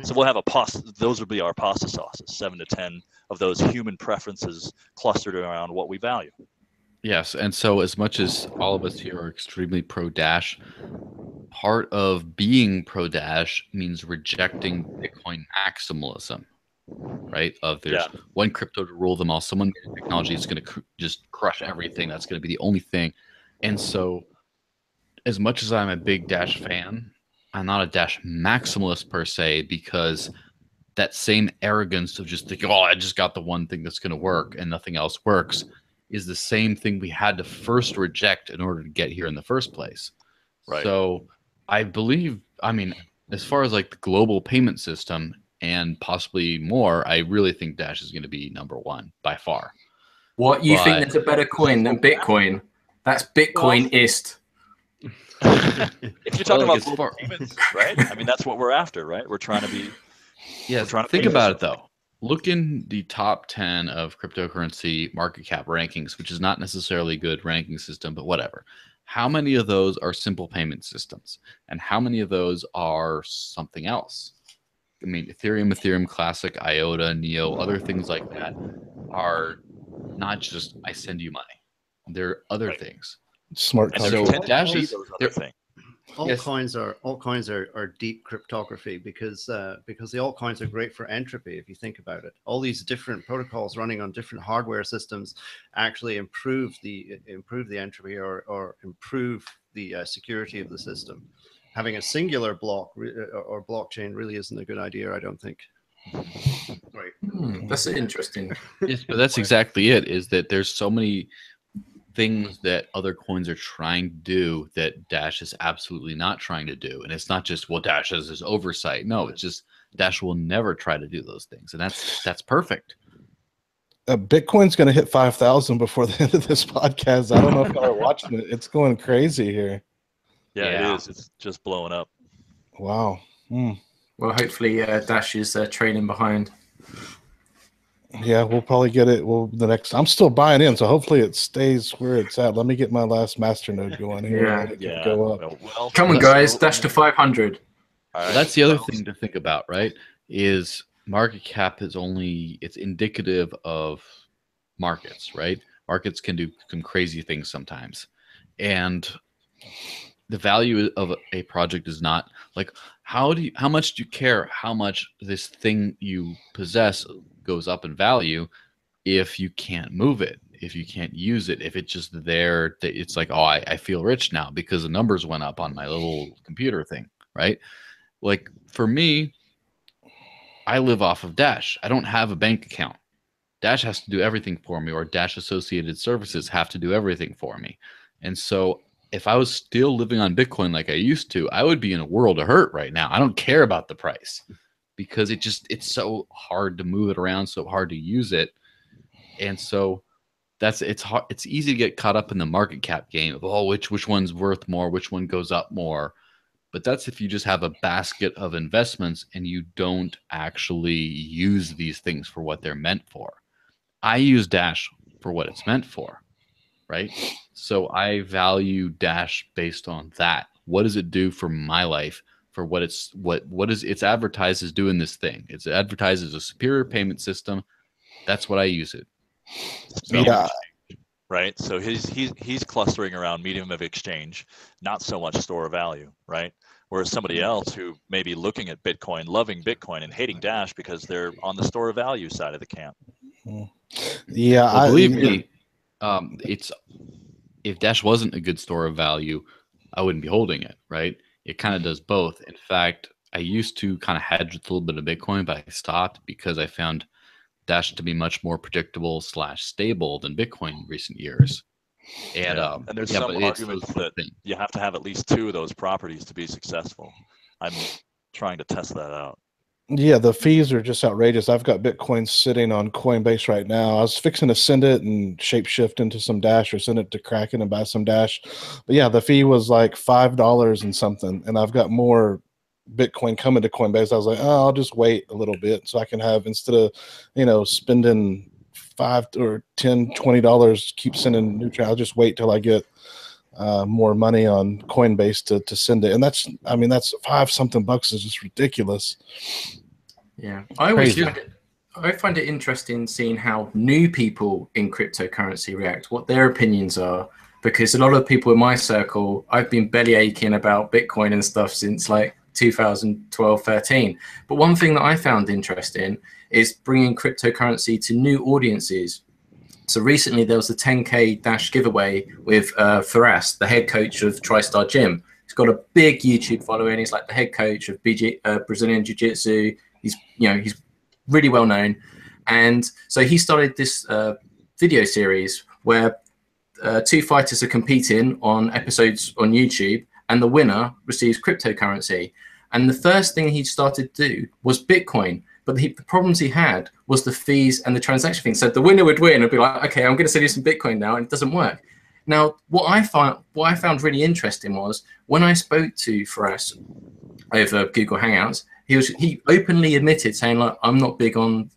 So we'll have those will be our pasta sauces, 7 to 10 of those human preferences clustered around what we value. Yes, and so as much as all of us here are extremely pro-Dash, part of being pro-Dash means rejecting Bitcoin maximalism, right? There's one crypto to rule them all. Someone made a technology that's going to just crush everything. That's going to be the only thing. And so as much as I'm a big Dash fan, I'm not a Dash maximalist per se, because that same arrogance of just thinking, oh, I just got the one thing that's going to work and nothing else works, is the same thing we had to first reject in order to get here in the first place. Right. So I believe, as far as like the global payment system and possibly more, I really think Dash is going to be #1 by far. What, you think there's a better coin than Bitcoin? That's Bitcoinist. If you're talking about global payments, right? That's what we're after, right? We're trying to be. Yeah. Think about it though. Look in the top 10 of cryptocurrency market cap rankings, which is not necessarily a good ranking system, but whatever. How many of those are simple payment systems? And how many of those are something else? Ethereum Classic, IOTA, NEO, other things like that are not just I send you money. They're other things. Smart contract. So Dash is Altcoins are deep cryptography because the altcoins are great for entropy. If you think about it, all these different protocols running on different hardware systems actually improve the entropy or improve the security of the system. Having a singular block or blockchain really isn't a good idea, I don't think. Right. That's interesting. Yes, but that's exactly it. Is that there's so many things that other coins are trying to do that Dash is absolutely not trying to do. And it's not just, well, Dash has this oversight. No, it's just Dash will never try to do those things. And that's perfect. Bitcoin's going to hit 5,000 before the end of this podcast. I don't know if y'all are watching it. It's going crazy here. Yeah, it is. It's just blowing up. Wow. Well, hopefully Dash is trailing behind. Yeah, we'll probably get it. The next. I'm still buying in, so hopefully it stays where it's at. Let me get my last masternode going here. Yeah. And it can go up. Well, Come on, guys, Dash to 500. all right. That's the other thing to think about, right? Is market cap is it's indicative of markets, right? Markets can do some crazy things sometimes. And the value of a project is not like, how much do you care how much this thing you possess goes up in value if you can't move it, if you can't use it, if it's just there, that it's like, oh, I feel rich now because the numbers went up on my little computer thing, right? Like for me, I live off of Dash. I don't have a bank account. Dash has to do everything for me, or Dash associated services have to do everything for me. And so if I was still living on Bitcoin like I used to, I would be in a world of hurt right now. I don't care about the price because it's so hard to move it around, so hard to use it. And so it's hard. It's easy to get caught up in the market cap game of, oh, which one's worth more, which one goes up more. But that's if you just have a basket of investments and you don't actually use these things for what they're meant for. I use Dash for what it's meant for, right? So I value Dash based on that. What does it do for my life? For what it's advertised as doing this thing. It's advertised as a superior payment system. That's what I use it. So, Yeah. Right. So he's clustering around medium of exchange, not so much store of value, right? Whereas somebody else who may be looking at Bitcoin, loving Bitcoin, and hating Dash because they're on the store of value side of the camp. Yeah, well, believe me, it's if Dash wasn't a good store of value, I wouldn't be holding it, right? It kind of does both. In fact, I used to kind of hedge with a little bit of Bitcoin, but I stopped because I found Dash to be much more predictable / stable than Bitcoin in recent years. And and there's some arguments that you have to have at least 2 of those properties to be successful. I'm trying to test that out. Yeah, the fees are just outrageous. I've got Bitcoin sitting on Coinbase right now. I was fixing to send it and shapeshift into some Dash or send it to Kraken and buy some Dash. But yeah, the fee was like $5 and something. And I've got more Bitcoin coming to Coinbase. I was like, oh, I'll just wait a little bit so I can have, instead of, spending $5 or $10, $20, keep sending neutral. I'll just wait till I get more money on Coinbase to send it. And that's $5-something is just ridiculous. Yeah. I find it interesting seeing how new people in cryptocurrency react, what their opinions are, because a lot of people in my circle, I've been belly aching about Bitcoin and stuff since like 2012, 13. But one thing that I found interesting is bringing cryptocurrency to new audiences. So recently there was a 10K Dash giveaway with Faraz, the head coach of TriStar Gym. He's got a big YouTube following. He's like the head coach of Brazilian Jiu-Jitsu. He's really well known. And so he started this video series where 2 fighters are competing on episodes on YouTube, and the winner receives cryptocurrency. And the first thing he started to do was Bitcoin. But the problems he had was the fees and the transaction fees. So the winner would win and be like, okay, I'm going to send you some Bitcoin now, and it doesn't work. Now, what I found really interesting was when I spoke to Faraz over Google Hangouts, he openly admitted, saying, like, I'm not big on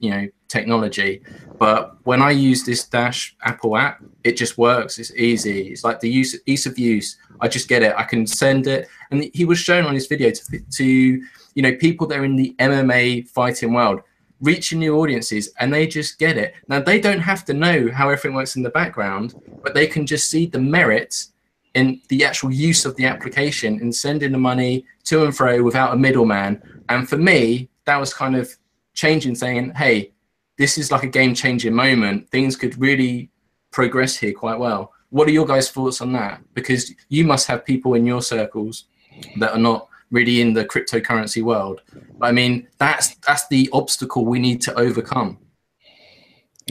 technology, but when I use this Dash Apple app, it just works. It's easy. It's like the ease of use. I just get it. I can send it. And he was shown on his video to people that are in the MMA fighting world, reaching new audiences, and they just get it. Now, they don't have to know how everything works in the background, but they can just see the merits in the actual use of the application and sending the money to and fro without a middleman. And for me, that was kind of changing, saying, hey, this is like a game-changing moment. Things could really progress here quite well. What are your guys' thoughts on that? Because you must have people in your circles that are not really in the cryptocurrency world. I mean, that's the obstacle we need to overcome.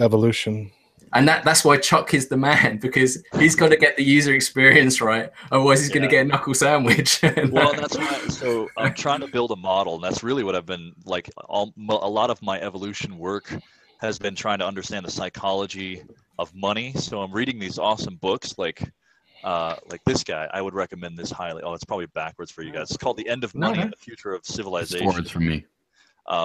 Evolution. And that's why Chuck is the man, because he's got to get the user experience right. Otherwise, he's going to get a knuckle sandwich. Well, and that's why. So I'm trying to build a model, and that's really what I've been like. A lot of my evolution work has been trying to understand the psychology of money. So I'm reading these awesome books, like this guy. I would recommend this highly. Oh, it's probably backwards for you guys. It's called The End of Money and the Future of Civilization. Forwards for me.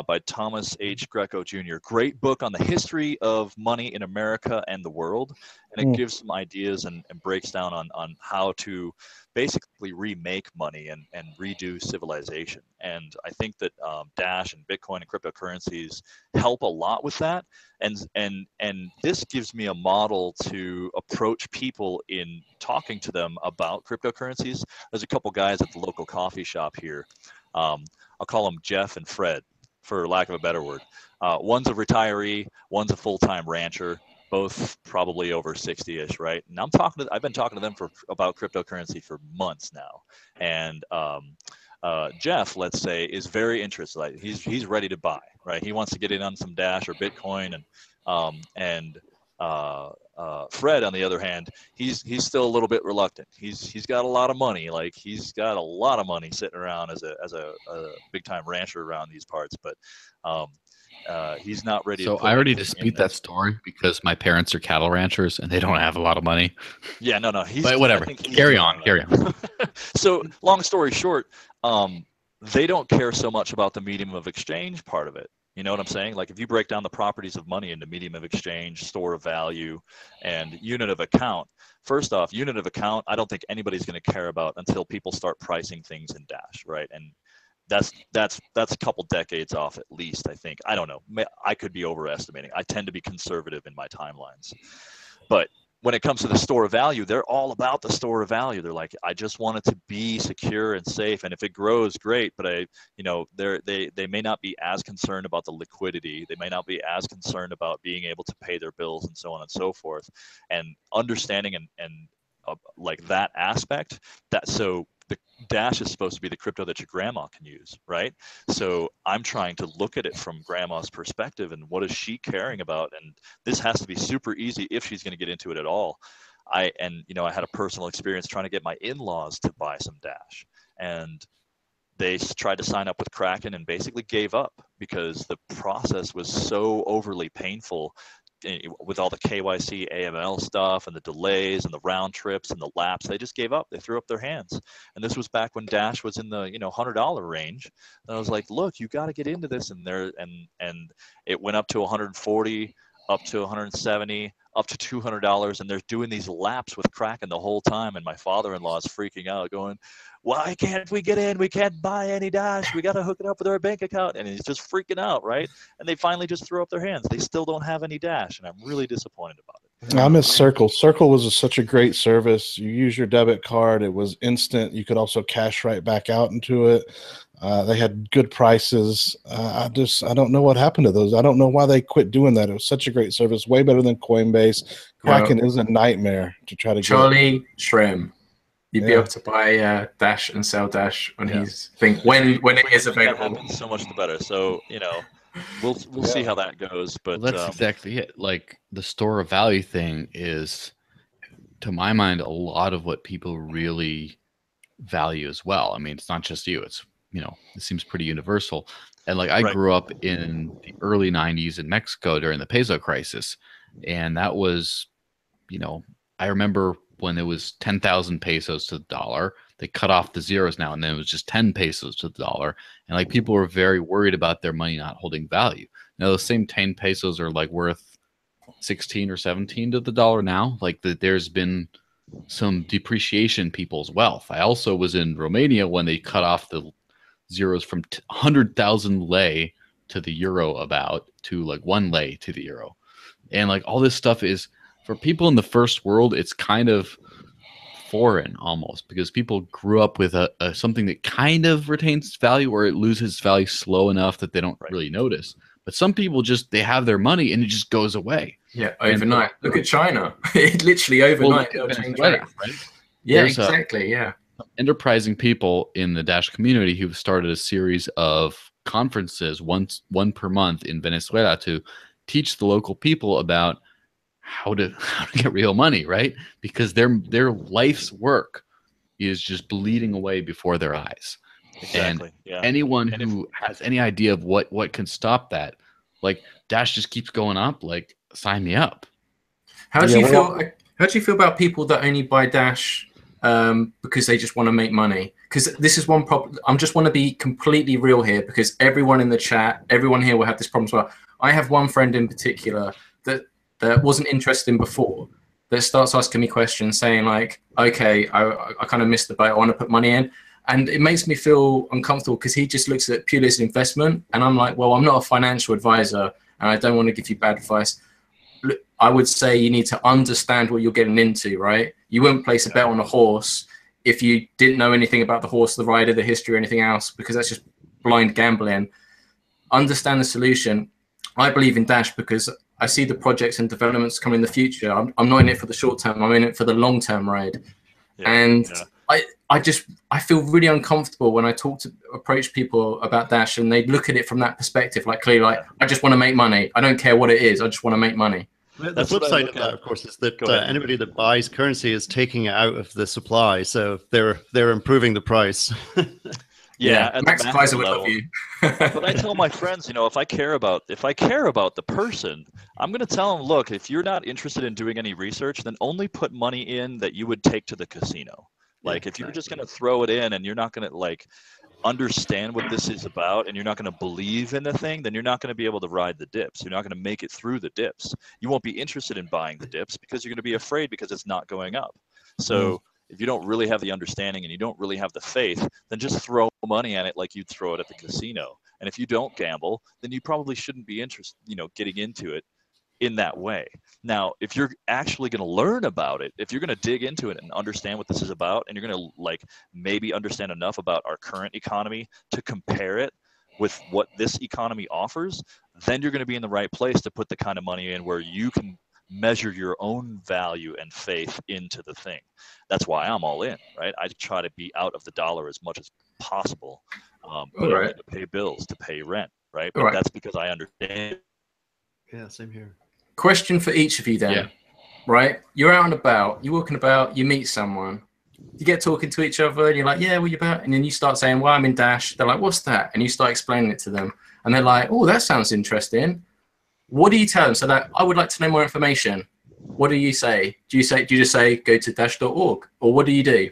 By Thomas H. Greco Jr. Great book on the history of money in America and the world. And it gives some ideas and breaks down on how to basically remake money and redo civilization. And I think that Dash and Bitcoin and cryptocurrencies help a lot with that. And this gives me a model to approach people in talking to them about cryptocurrencies. There's a couple guys at the local coffee shop here. I'll call them Jeff and Fred, for lack of a better word. One's a retiree, one's a full-time rancher, both probably over 60-ish, right? And I've been talking to them about cryptocurrency for months now. And Jeff, let's say, is very interested. Like he's ready to buy, right? He wants to get in on some Dash or Bitcoin, and Fred, on the other hand, he's still a little bit reluctant. He's got a lot of money, like he's got a lot of money sitting around as a big time rancher around these parts, but he's not ready. So to I already dispute that story because my parents are cattle ranchers and they don't have a lot of money. Yeah, no, but whatever. Carry on. So long story short, they don't care so much about the medium of exchange part of it. You know what I'm saying? Like if you break down the properties of money into medium of exchange, store of value, and unit of account, first off, unit of account, I don't think anybody's going to care about until people start pricing things in Dash, right? And that's a couple decades off at least, I think. I don't know. I could be overestimating. I tend to be conservative in my timelines. But when it comes to the store of value, they're all about the store of value. They're like, I just want it to be secure and safe. And if it grows, great. But they may not be as concerned about the liquidity. They may not be as concerned about being able to pay their bills and so on and so forth. And understanding and like that aspect, so the Dash is supposed to be the crypto that your grandma can use, right? So I'm trying to look at it from grandma's perspective and what is she caring about? And this has to be super easy if she's going to get into it at all. I had a personal experience trying to get my in-laws to buy some Dash, and they tried to sign up with Kraken and basically gave up because the process was so overly painful with all the KYC, AML stuff and the delays and the round trips and the laps. They just gave up. They threw up their hands. And this was back when Dash was in the $100 range. And I was like, look, you got to get into this. And it went up to 140, up to 170, up to $200, and they're doing these laps with Kraken the whole time. And my father-in-law is freaking out, going, why can't we get in? We can't buy any Dash. We got to hook it up with our bank account. And he's just freaking out, right? And they finally just threw up their hands. They still don't have any Dash, and I'm really disappointed about it. I miss Circle. Circle was such a great service. You use your debit card. It was instant. You could also cash right back out into it. They had good prices. I don't know what happened to those. I don't know why they quit doing that. It was such a great service, way better than Coinbase. Kraken is a nightmare to try to Charlie Shrem. You'd be able to buy Dash and sell Dash on his thing when it is available. So much the better. So we'll see how that goes. But well, that's exactly it. Like the store of value thing is, to my mind, a lot of what people really value as well. I mean, it's not just you. It's it seems pretty universal. And like I grew up in the early 90s in Mexico during the peso crisis, and that was, I remember when it was 10,000 pesos to the dollar, they cut off the zeros now, and then it was just 10 pesos to the dollar. And like people were very worried about their money not holding value. Now those same 10 pesos are like worth 16 or 17 to the dollar now. Like there's been some depreciation in people's wealth. I also was in Romania when they cut off the zeros from 100,000 lei to the euro to like 1 lei to the euro. And like all this stuff is, for people in the first world, it's kind of foreign almost, because people grew up with something that kind of retains value, or it loses value slow enough that they don't really notice. But some people they have their money and it just goes away. Yeah, overnight. Look at China. It literally overnight. Right? Yeah, exactly. Yeah. Enterprising people in the Dash community who started a series of conferences, one per month in Venezuela, to teach the local people about how to get real money, right? Because their life's work is just bleeding away before their eyes. Exactly. And yeah. anyone who has any idea of what can stop that, like Dash just keeps going up, like sign me up. How do you feel? How do you feel about people that only buy Dash because they just want to make money? Because this is one problem. I just want to be completely real here, because everyone in the chat, everyone here will have this problem as well. I have one friend in particular that wasn't interested in before, that starts asking me questions saying like, okay, I kind of missed the boat, I want to put money in. And it makes me feel uncomfortable because he just looks at it purely as an investment. And I'm like, well, I'm not a financial advisor and I don't want to give you bad advice. I would say you need to understand what you're getting into, right? You wouldn't place a bet on a horse if you didn't know anything about the horse, the rider, the history, or anything else, because that's just blind gambling. Understand the solution. I believe in Dash because I see the projects and developments coming in the future. I'm not in it for the short term. I'm in it for the long term ride. I feel really uncomfortable when I approach people about Dash and they look at it from that perspective, like clearly, like I just want to make money. I don't care what it is. I just want to make money. The flip side of that, of course, is that anybody that buys currency is taking it out of the supply, so they're improving the price. Yeah, Max Kaiser would love you. But I tell my friends, you know, if I care about the person, I'm going to tell them, look, if you're not interested in doing any research, then only put money in that you would take to the casino. Like if you're just going to throw it in and you're not going to like understand what this is about and you're not going to believe in the thing, then you're not going to be able to ride the dips. You're not going to make it through the dips. You won't be interested in buying the dips because you're going to be afraid because it's not going up. So if you don't really have the understanding and you don't really have the faith, then just throw money at it like you'd throw it at the casino. And if you don't gamble, then you probably shouldn't be interested, you know, getting into it in that way. Now, if you're actually going to learn about it, if you're going to dig into it and understand what this is about, and you're going to like maybe understand enough about our current economy to compare it with what this economy offers, then you're going to be in the right place to put the kind of money in where you can measure your own value and faith into the thing. That's why I'm all in, right? I try to be out of the dollar as much as possible, but only to pay bills, to pay rent, right? But that's because I understand. Yeah, same here. Question for each of you then, right? You're out and about, you're walking about, you meet someone, you get talking to each other and you're like, yeah, what are you about? And then you start saying, well, I'm in Dash. They're like, what's that? And you start explaining it to them. And they're like, oh, that sounds interesting. What do you tell them? So that I would like to know more information. What do you say? Do you just say go to dash.org? Or what do you do?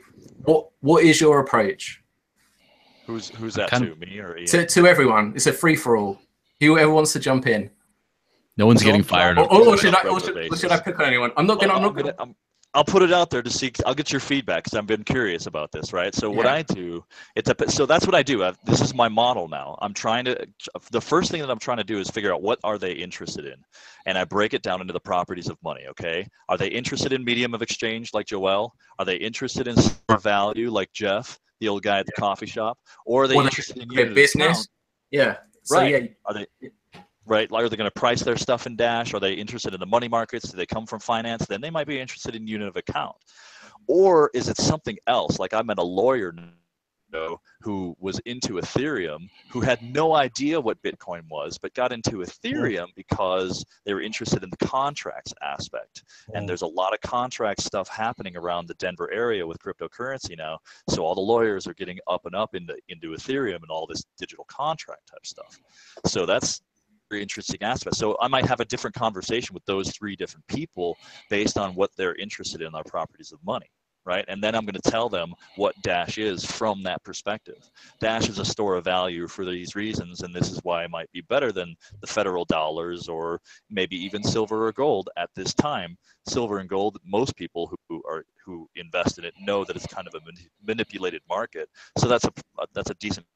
What is your approach? Who's that to? Me or Ian? To everyone. It's a free-for-all. Whoever wants to jump in. No one's getting fired. Or should I pick on anyone? I'm not gonna. I'll put it out there to see. I'll get your feedback because I've been curious about this, right? So what I do, so that's what I do. This is my model now. The first thing that I'm trying to do is figure out what are they interested in, and I break it down into the properties of money. Okay, are they interested in medium of exchange like Joel? Are they interested in store value like Jeff, the old guy at the coffee shop, or are they interested in unit business? Right. So, are they? Right? Are they going to price their stuff in Dash? Are they interested in the money markets? Do they come from finance? Then they might be interested in unit of account. Or is it something else? Like I met a lawyer who was into Ethereum, who had no idea what Bitcoin was, but got into Ethereum because they were interested in the contracts aspect. And there's a lot of contract stuff happening around the Denver area with cryptocurrency now. So all the lawyers are getting up and up into Ethereum and all this digital contract type stuff. So that's very interesting aspect. So I might have a different conversation with those three different people based on what they're interested in our properties of money, right? And then I'm going to tell them what Dash is from that perspective. Dash is a store of value for these reasons, and this is why it might be better than the federal dollars or maybe even silver or gold at this time. Silver and gold, most people who invest in it know that it's kind of a manipulated market. So that's a decent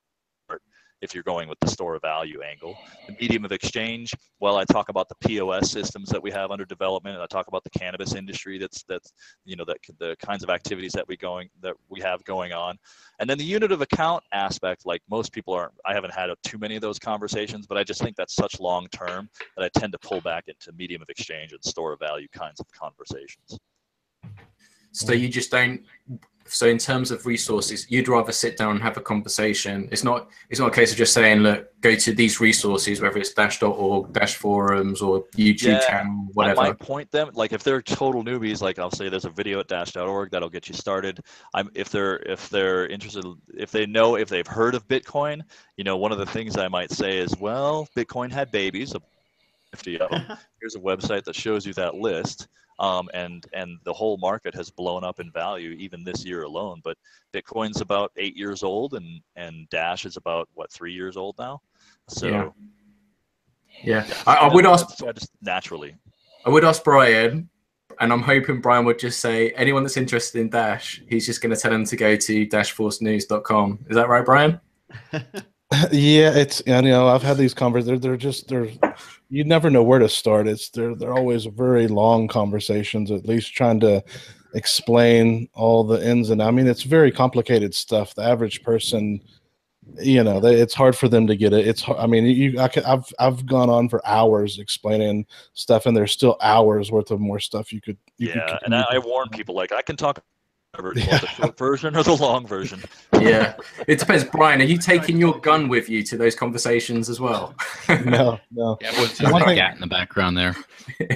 part if you're going with the store of value angle. The medium of exchange, well, I talk about the POS systems that we have under development, and I talk about the cannabis industry that's the kinds of activities that we have going on. And then the unit of account aspect, like most people I haven't had too many of those conversations, but I just think that's such long term that I tend to pull back into medium of exchange and store of value kinds of conversations. So you just don't, So in terms of resources, you'd rather sit down and have a conversation. It's not a case of just saying, look, go to these resources, whether it's dash.org, dash forums, or YouTube channel, whatever. I might point them, like if they're total newbies, like I'll say there's a video at dash.org that'll get you started. If they're interested, if they've heard of Bitcoin, one of the things I might say is, well, Bitcoin had babies, 50 of them. Here's a website that shows you that list. And the whole market has blown up in value even this year alone. But Bitcoin's about 8 years old, and Dash is about 3 years old now. So I would ask just naturally. I would ask Brian, and I'm hoping Brian would just say anyone that's interested in Dash, he's just going to tell them to go to dashforcenews.com. Is that right, Brian? Yeah, it's, I've had these conversations. They're you never know where to start. They're always very long conversations, at least trying to explain all the ins and it's very complicated stuff. The average person, it's hard for them to get it. I've gone on for hours explaining stuff, and there's still hours worth of more stuff you could. And I warn people, like, I can talk the short version or the long version. Yeah, it depends. Brian, are you taking your gun with you to those conversations as well? No. Yeah, what's the cat in the background there?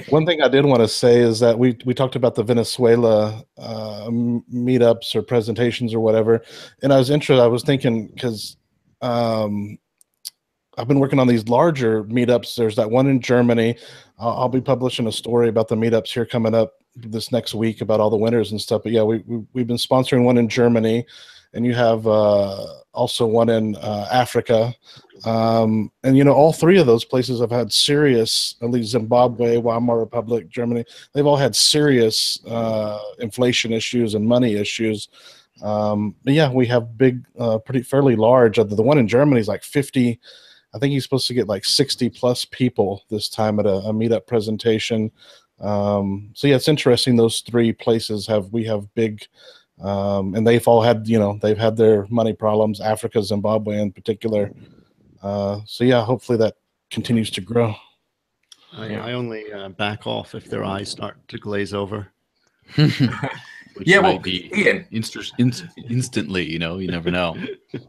One thing I did want to say is that we talked about the Venezuela meetups or presentations or whatever, and I was thinking, because I've been working on these larger meetups. There's that one in Germany. I'll be publishing a story about the meetups here coming up this next week about all the winners and stuff. But yeah, we've been sponsoring one in Germany, and you have also one in Africa. And all three of those places have had serious, at least Zimbabwe, Weimar Republic, Germany, they've all had serious inflation issues and money issues. But yeah, we have big, fairly large. The one in Germany is like 50. I think he's supposed to get like 60 plus people this time at a meetup presentation. So yeah, it's interesting. Those three places we have big, and they've all had, they've had their money problems, Africa, Zimbabwe in particular. So yeah, hopefully that continues to grow. I only back off if their eyes start to glaze over. Yeah, well, Ian, instantly, you never know.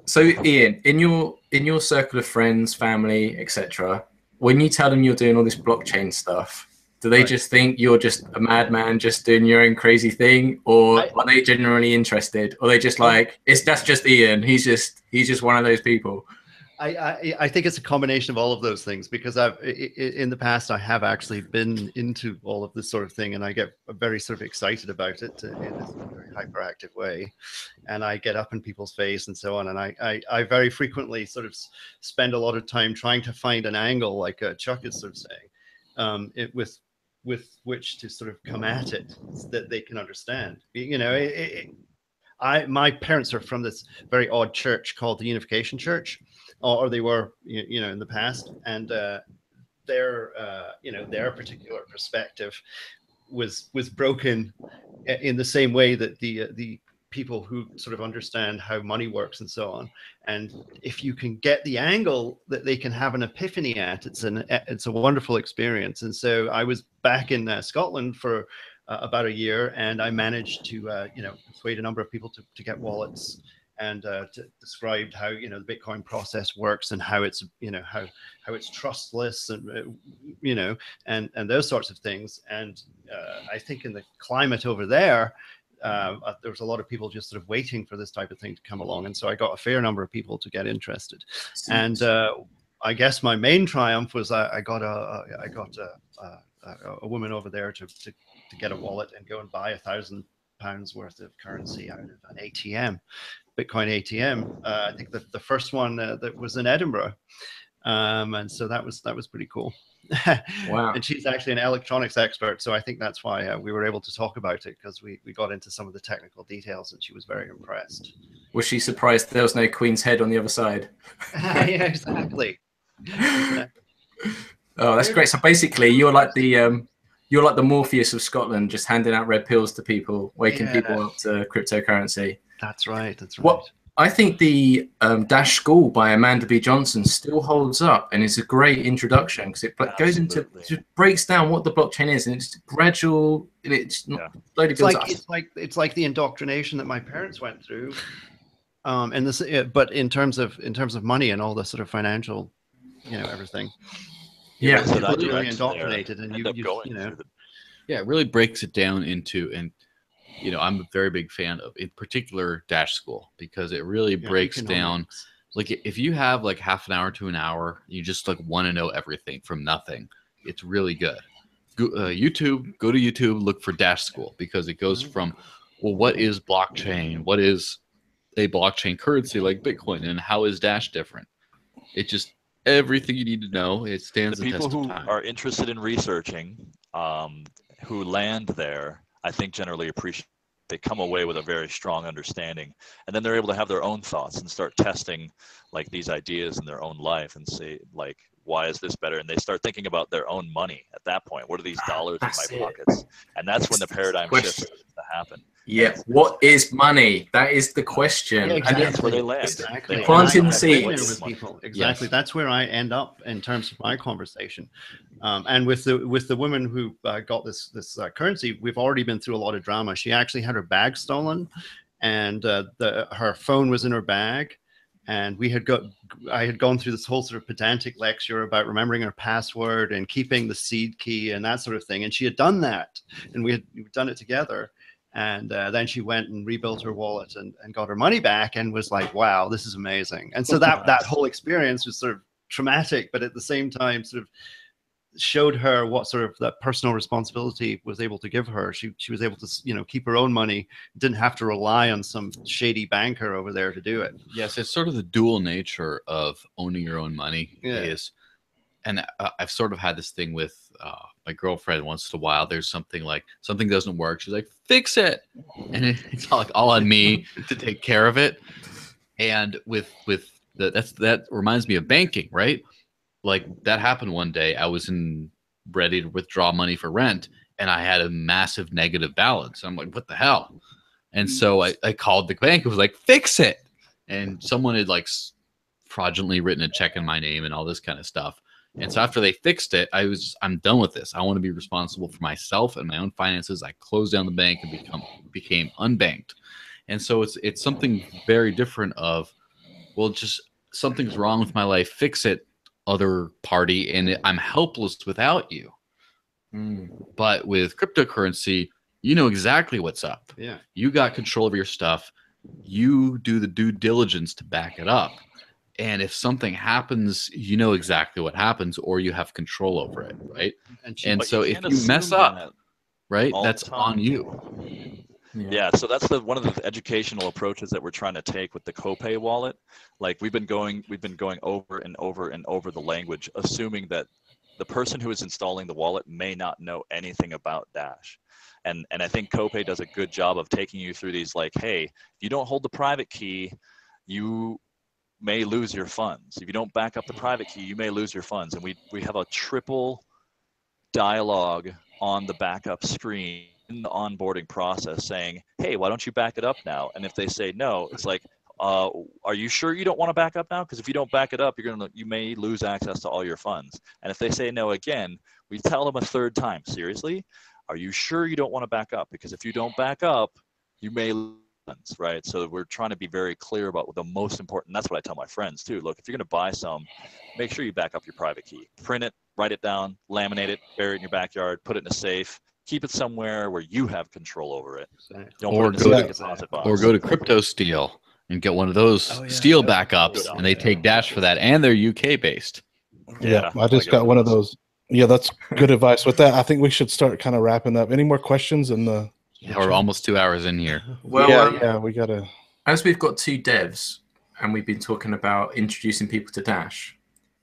So Ian, in your circle of friends, family, etc., when you tell them you're doing all this blockchain stuff, do they just think you're just a madman just doing your own crazy thing, or are they genuinely interested, or they just like, that's just Ian, he's just one of those people? I think it's a combination of all of those things, because in the past I have actually been into all of this sort of thing, and I get very sort of excited about it in this very hyperactive way, and I get up in people's face and so on, and I very frequently sort of spend a lot of time trying to find an angle, like Chuck is sort of saying, with which to sort of come at it that they can understand. My parents are from this very odd church called the Unification Church, or they were, in the past, and their particular perspective was broken in the same way that the people who sort of understand how money works and so on. And if you can get the angle that they can have an epiphany at, it's a wonderful experience. And so I was back in Scotland for about a year, and I managed to persuade a number of people to get wallets, and described how the Bitcoin process works, and how it's how it's trustless, and and those sorts of things. And I think in the climate over there, there was a lot of people just sort of waiting for this type of thing to come along, and so I got a fair number of people to get interested. And I guess my main triumph was I got a woman over there to get a wallet and go and buy £1,000 worth of currency out of an ATM, Bitcoin ATM. I think the first one that was in Edinburgh, and so that was pretty cool. Wow. And she's actually an electronics expert, so I think that's why we were able to talk about it, because we got into some of the technical details, and she was very impressed. Was she surprised there was no Queen's head on the other side? Yeah, exactly. Oh, that's great. So basically, you're like the Morpheus of Scotland, just handing out red pills to people, waking people up to cryptocurrency. That's right. That's right. I think the Dash School by Amanda B. Johnson still holds up and is a great introduction because it goes into, just breaks down what the blockchain is, and it's gradual. It's not slowly builds up. It's like the indoctrination that my parents went through, and this, but in terms of money and all the sort of financial, everything. Yeah, so that really indoctrinated, and it really breaks it down into, and I'm a very big fan of, in particular, Dash School, because it really breaks down. Like, if you have like half an hour to an hour, you just like want to know everything from nothing. It's really good. Go to YouTube, look for Dash School, because it goes from, well, what is blockchain? What is a blockchain currency like Bitcoin, and how is Dash different? It just, everything you need to know. It stands the test of time. People who are interested in researching, who land there, I think generally appreciate. They come away with a very strong understanding, and then they're able to have their own thoughts and start testing like these ideas in their own life and say, like, why is this better? And they start thinking about their own money at that point. What are these dollars in my pockets? And that's when the paradigm shift starts to happen. Yeah, what is money? That is the question. Yeah, exactly. And that's where they land. Exactly. They planting the seeds seeds. with people. Exactly. Yes. That's where I end up in terms of my conversation. And with the woman who got this currency, we've already been through a lot of drama. She actually had her bag stolen, and her phone was in her bag. And I had gone through this whole sort of pedantic lecture about remembering her password and keeping the seed key and that sort of thing. And she had done that, and we'd done it together. And then she went and rebuilt her wallet and got her money back, and was like, wow, this is amazing. And so that whole experience was sort of traumatic, but at the same time sort of showed her what sort of that personal responsibility was able to give her. She was able to, keep her own money, didn't have to rely on some shady banker over there to do it. Yes, it's sort of the dual nature of owning your own money. And I've sort of had this thing with my girlfriend. Once in a while, there's something doesn't work. She's like, fix it. And it's all on me to take care of it. And that reminds me of banking, right? Like, that happened one day. I was ready to withdraw money for rent, and I had a massive negative balance. I'm like, what the hell? And so I called the bank. It was like, fix it. And someone had like fraudulently written a check in my name and all this kind of stuff. And so after they fixed it, I'm done with this. I want to be responsible for myself and my own finances. I closed down the bank and became unbanked. And so it's something very different of, well, just something's wrong with my life, fix it, other party, and I'm helpless without you. But with cryptocurrency, you know exactly what's up. Yeah. You got control of your stuff. You do the due diligence to back it up. And if something happens, you know exactly what happens, or you have control over it, right? And so if you mess up, right, that's on you. Yeah, so that's one of the educational approaches that we're trying to take with the Copay wallet. Like, we've been going over and over and over the language, assuming that the person who is installing the wallet may not know anything about Dash. And I think Copay does a good job of taking you through these, like, hey, if you don't hold the private key, you may lose your funds. If you don't back up the private key, you may lose your funds. And we have a triple dialogue on the backup screen in the onboarding process saying, hey, why don't you back it up now? And if they say no, it's like, are you sure you don't want to back up now? Because if you don't back it up, you may lose access to all your funds. And if they say no again, we tell them a third time, seriously, are you sure you don't want to back up? Because if you don't back up, you may lose funds, right? So we're trying to be very clear about what the most important, that's what I tell my friends too. Look, if you're going to buy some, make sure you back up your private key. Print it, write it down, laminate it, bury it in your backyard, put it in a safe. Keep it somewhere where you have control over it. Don't or put it in a deposit box. Or go to Crypto Steel and get one of those steel backups, and they take Dash for that, and they're UK based. Yeah, I just got one of those. Yeah, that's good advice. With that, I think we should start kind of wrapping up. Any more questions in the? Yeah, we're almost 2 hours in here. Well, we gotta. As we've got 2 devs, and we've been talking about introducing people to Dash,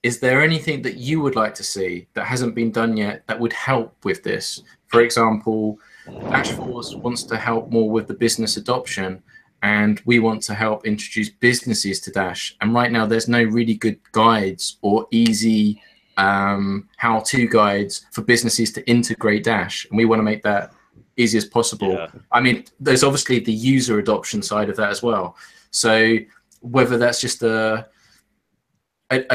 is there anything that you would like to see that hasn't been done yet that would help with this? For example, Dash Force wants to help more with the business adoption, and we want to help introduce businesses to Dash. And right now, there's no really good guides or easy how-to guides for businesses to integrate Dash, and we want to make that easy as possible. I mean, there's obviously the user adoption side of that as well. So whether that's just a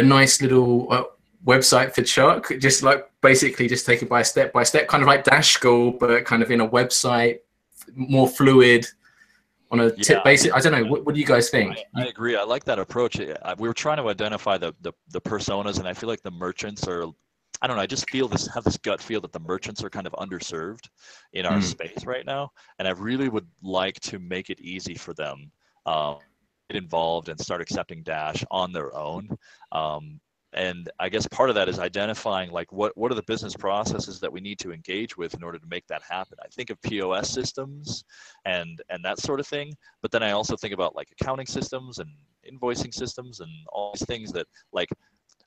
nice little website for Chuck, just like basically just take it by step, kind of like Dash School, but kind of in a website, more fluid on a tip basis. I don't know. What do you guys think? I agree. I like that approach. We were trying to identify the personas, and I feel like the merchants are, I don't know, I just have this gut feel that the merchants are kind of underserved in our space right now. And I really would like to make it easy for them get involved and start accepting Dash on their own. And I guess part of that is identifying like what are the business processes that we need to engage with in order to make that happen. I think of POS systems and that sort of thing, but then I also think about like accounting systems and invoicing systems and all these things that, like,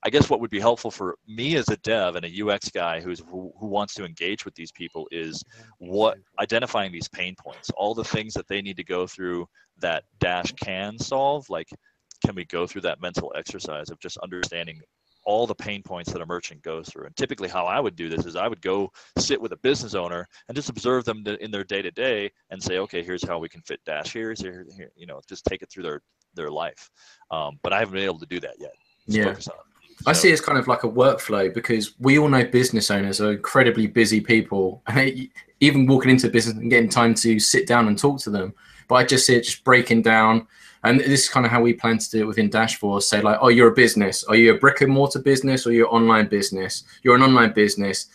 I guess what would be helpful for me as a dev and a UX guy who wants to engage with these people is identifying these pain points, all the things that they need to go through that Dash can solve. Like, can we go through that mental exercise of just understanding all the pain points that a merchant goes through? And typically how I would do this is I would go sit with a business owner and just observe them in their day-to-day and say, okay, here's how we can fit Dash here, you know, just take it through their life. But I haven't been able to do that yet. Focus on it. I see it as kind of like a workflow, because we all know business owners are incredibly busy people, and even walking into business and getting time to sit down and talk to them. But I just see it just breaking down. And this is kind of how we plan to do it within Dashforce. Say like, oh, you're a business. Are you a brick and mortar business or you're an online business? You're an online business.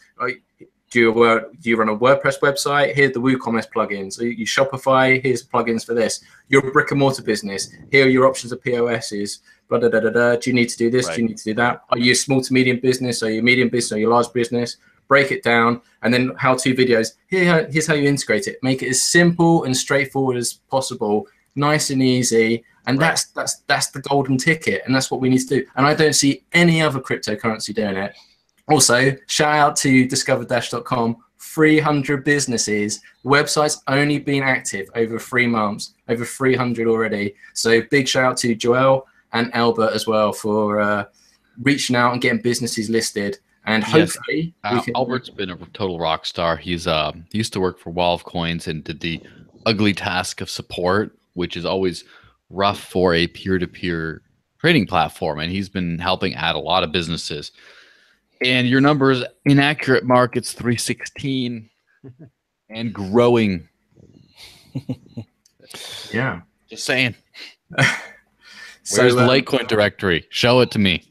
Do you run a WordPress website? Here's the WooCommerce plugins. Are you Shopify? Here's plugins for this. You're a brick and mortar business. Here are your options of POSs. Blah, blah, blah, blah, blah. Do you need to do this? Right. Do you need to do that? Are you a small to medium business? Are you a medium business? Are you a large business? Break it down, and then how-to videos. Here's how you integrate it. Make it as simple and straightforward as possible, nice and easy. And that's the golden ticket, and that's what we need to do. And I don't see any other cryptocurrency doing it. Also, shout out to discoverdash.com. 300 businesses. The website's only been active over 3 months, over 300 already. So big shout out to Joel and Albert as well for reaching out and getting businesses listed. And hopefully, Albert's been a total rock star. He's he used to work for Wall of Coins and did the ugly task of support, which is always rough for a peer-to-peer trading platform. And he's been helping add a lot of businesses. And your number is inaccurate, Mark. It's 316 and growing. Yeah, just saying. Where's the Litecoin directory? Show it to me.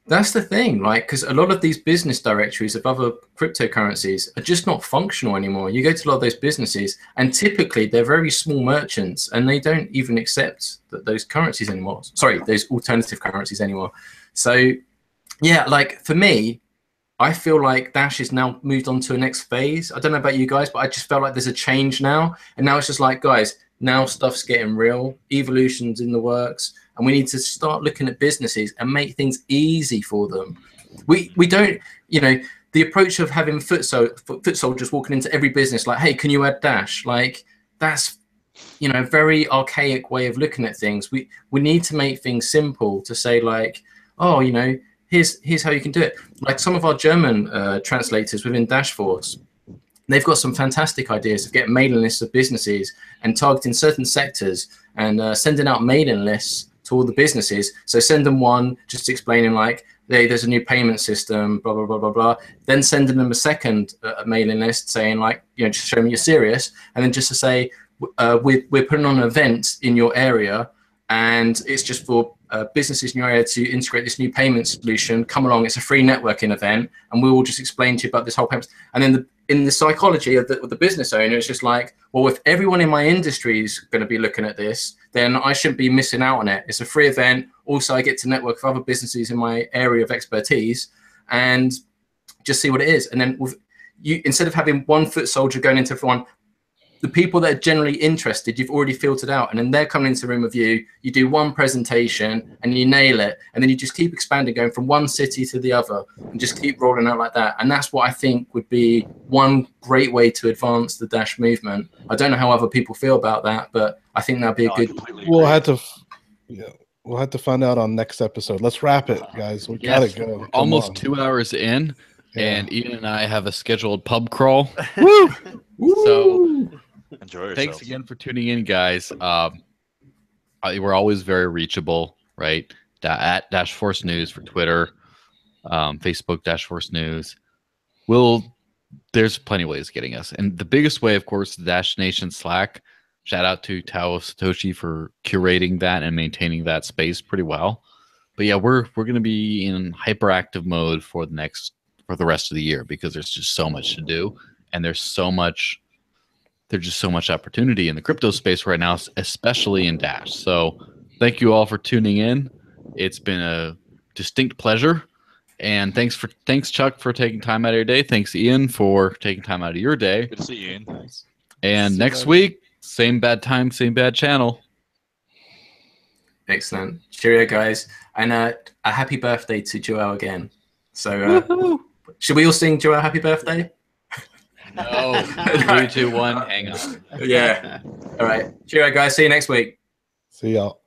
That's the thing, like, because a lot of these business directories of other cryptocurrencies are just not functional anymore. You go to a lot of those businesses, and typically they're very small merchants, and they don't even accept those currencies anymore. Sorry, those alternative currencies anymore. So, yeah, like for me, I feel like Dash has now moved on to a next phase. I don't know about you guys, but I just felt like there's a change now, and now it's just like, guys, now stuff's getting real, evolution's in the works, and we need to start looking at businesses and make things easy for them. We don't, you know, the approach of having foot soldiers walking into every business like, hey, can you add Dash? Like, that's, you know, a very archaic way of looking at things. We need to make things simple to say like, oh, you know, here's how you can do it. Like some of our German translators within Dashforce, they've got some fantastic ideas of getting mailing lists of businesses and targeting certain sectors and sending out mailing lists to all the businesses. So send them one just explaining like, hey, there's a new payment system, blah, blah, blah, blah, blah. Then sending them a second mailing list saying like, you know, just show me you're serious. And then just to say, we're putting on an event in your area and it's just for businesses in your area to integrate this new payment solution. Come along, it's a free networking event and we will just explain to you about this whole payment. And then in the psychology of the business owner, it's just like, well, if everyone in my industry is going to be looking at this, then I shouldn't be missing out on it. It's a free event. Also, I get to network with other businesses in my area of expertise and just see what it is. And then with you, instead of having one foot soldier going into everyone, the people that are generally interested, you've already filtered out, and then they're coming into the room with you. You do one presentation and you nail it, and then you just keep expanding, going from one city to the other, and just keep rolling out like that. And that's what I think would be one great way to advance the Dash movement. I don't know how other people feel about that, but I think that'd be a good. We'll have to find out on next episode. Let's wrap it, guys. We gotta go. Almost 2 hours in, and Ian and I have a scheduled pub crawl. Woo! So. Enjoy yourself. Thanks again for tuning in, guys. we're always very reachable, right? At Dash Force News for Twitter, Facebook Dash Force News. There's plenty of ways of getting us, and the biggest way, of course, the Dash Nation Slack. Shout out to Tao Satoshi for curating that and maintaining that space pretty well. But yeah, we're going to be in hyperactive mode for the rest of the year because there's just so much to do, and there's just so much opportunity in the crypto space right now, especially in Dash. So thank you all for tuning in. It's been a distinct pleasure. And thanks Chuck for taking time out of your day. Thanks Ian for taking time out of your day. Good to see you, Ian. Thanks. And next week, same bad time, same bad channel. Excellent. Cheerio, guys. And a happy birthday to Joel again. So should we all sing Joel happy birthday? No. 3, 2, 1, hang on. Yeah. All right. Cheerio, guys. See you next week. See y'all.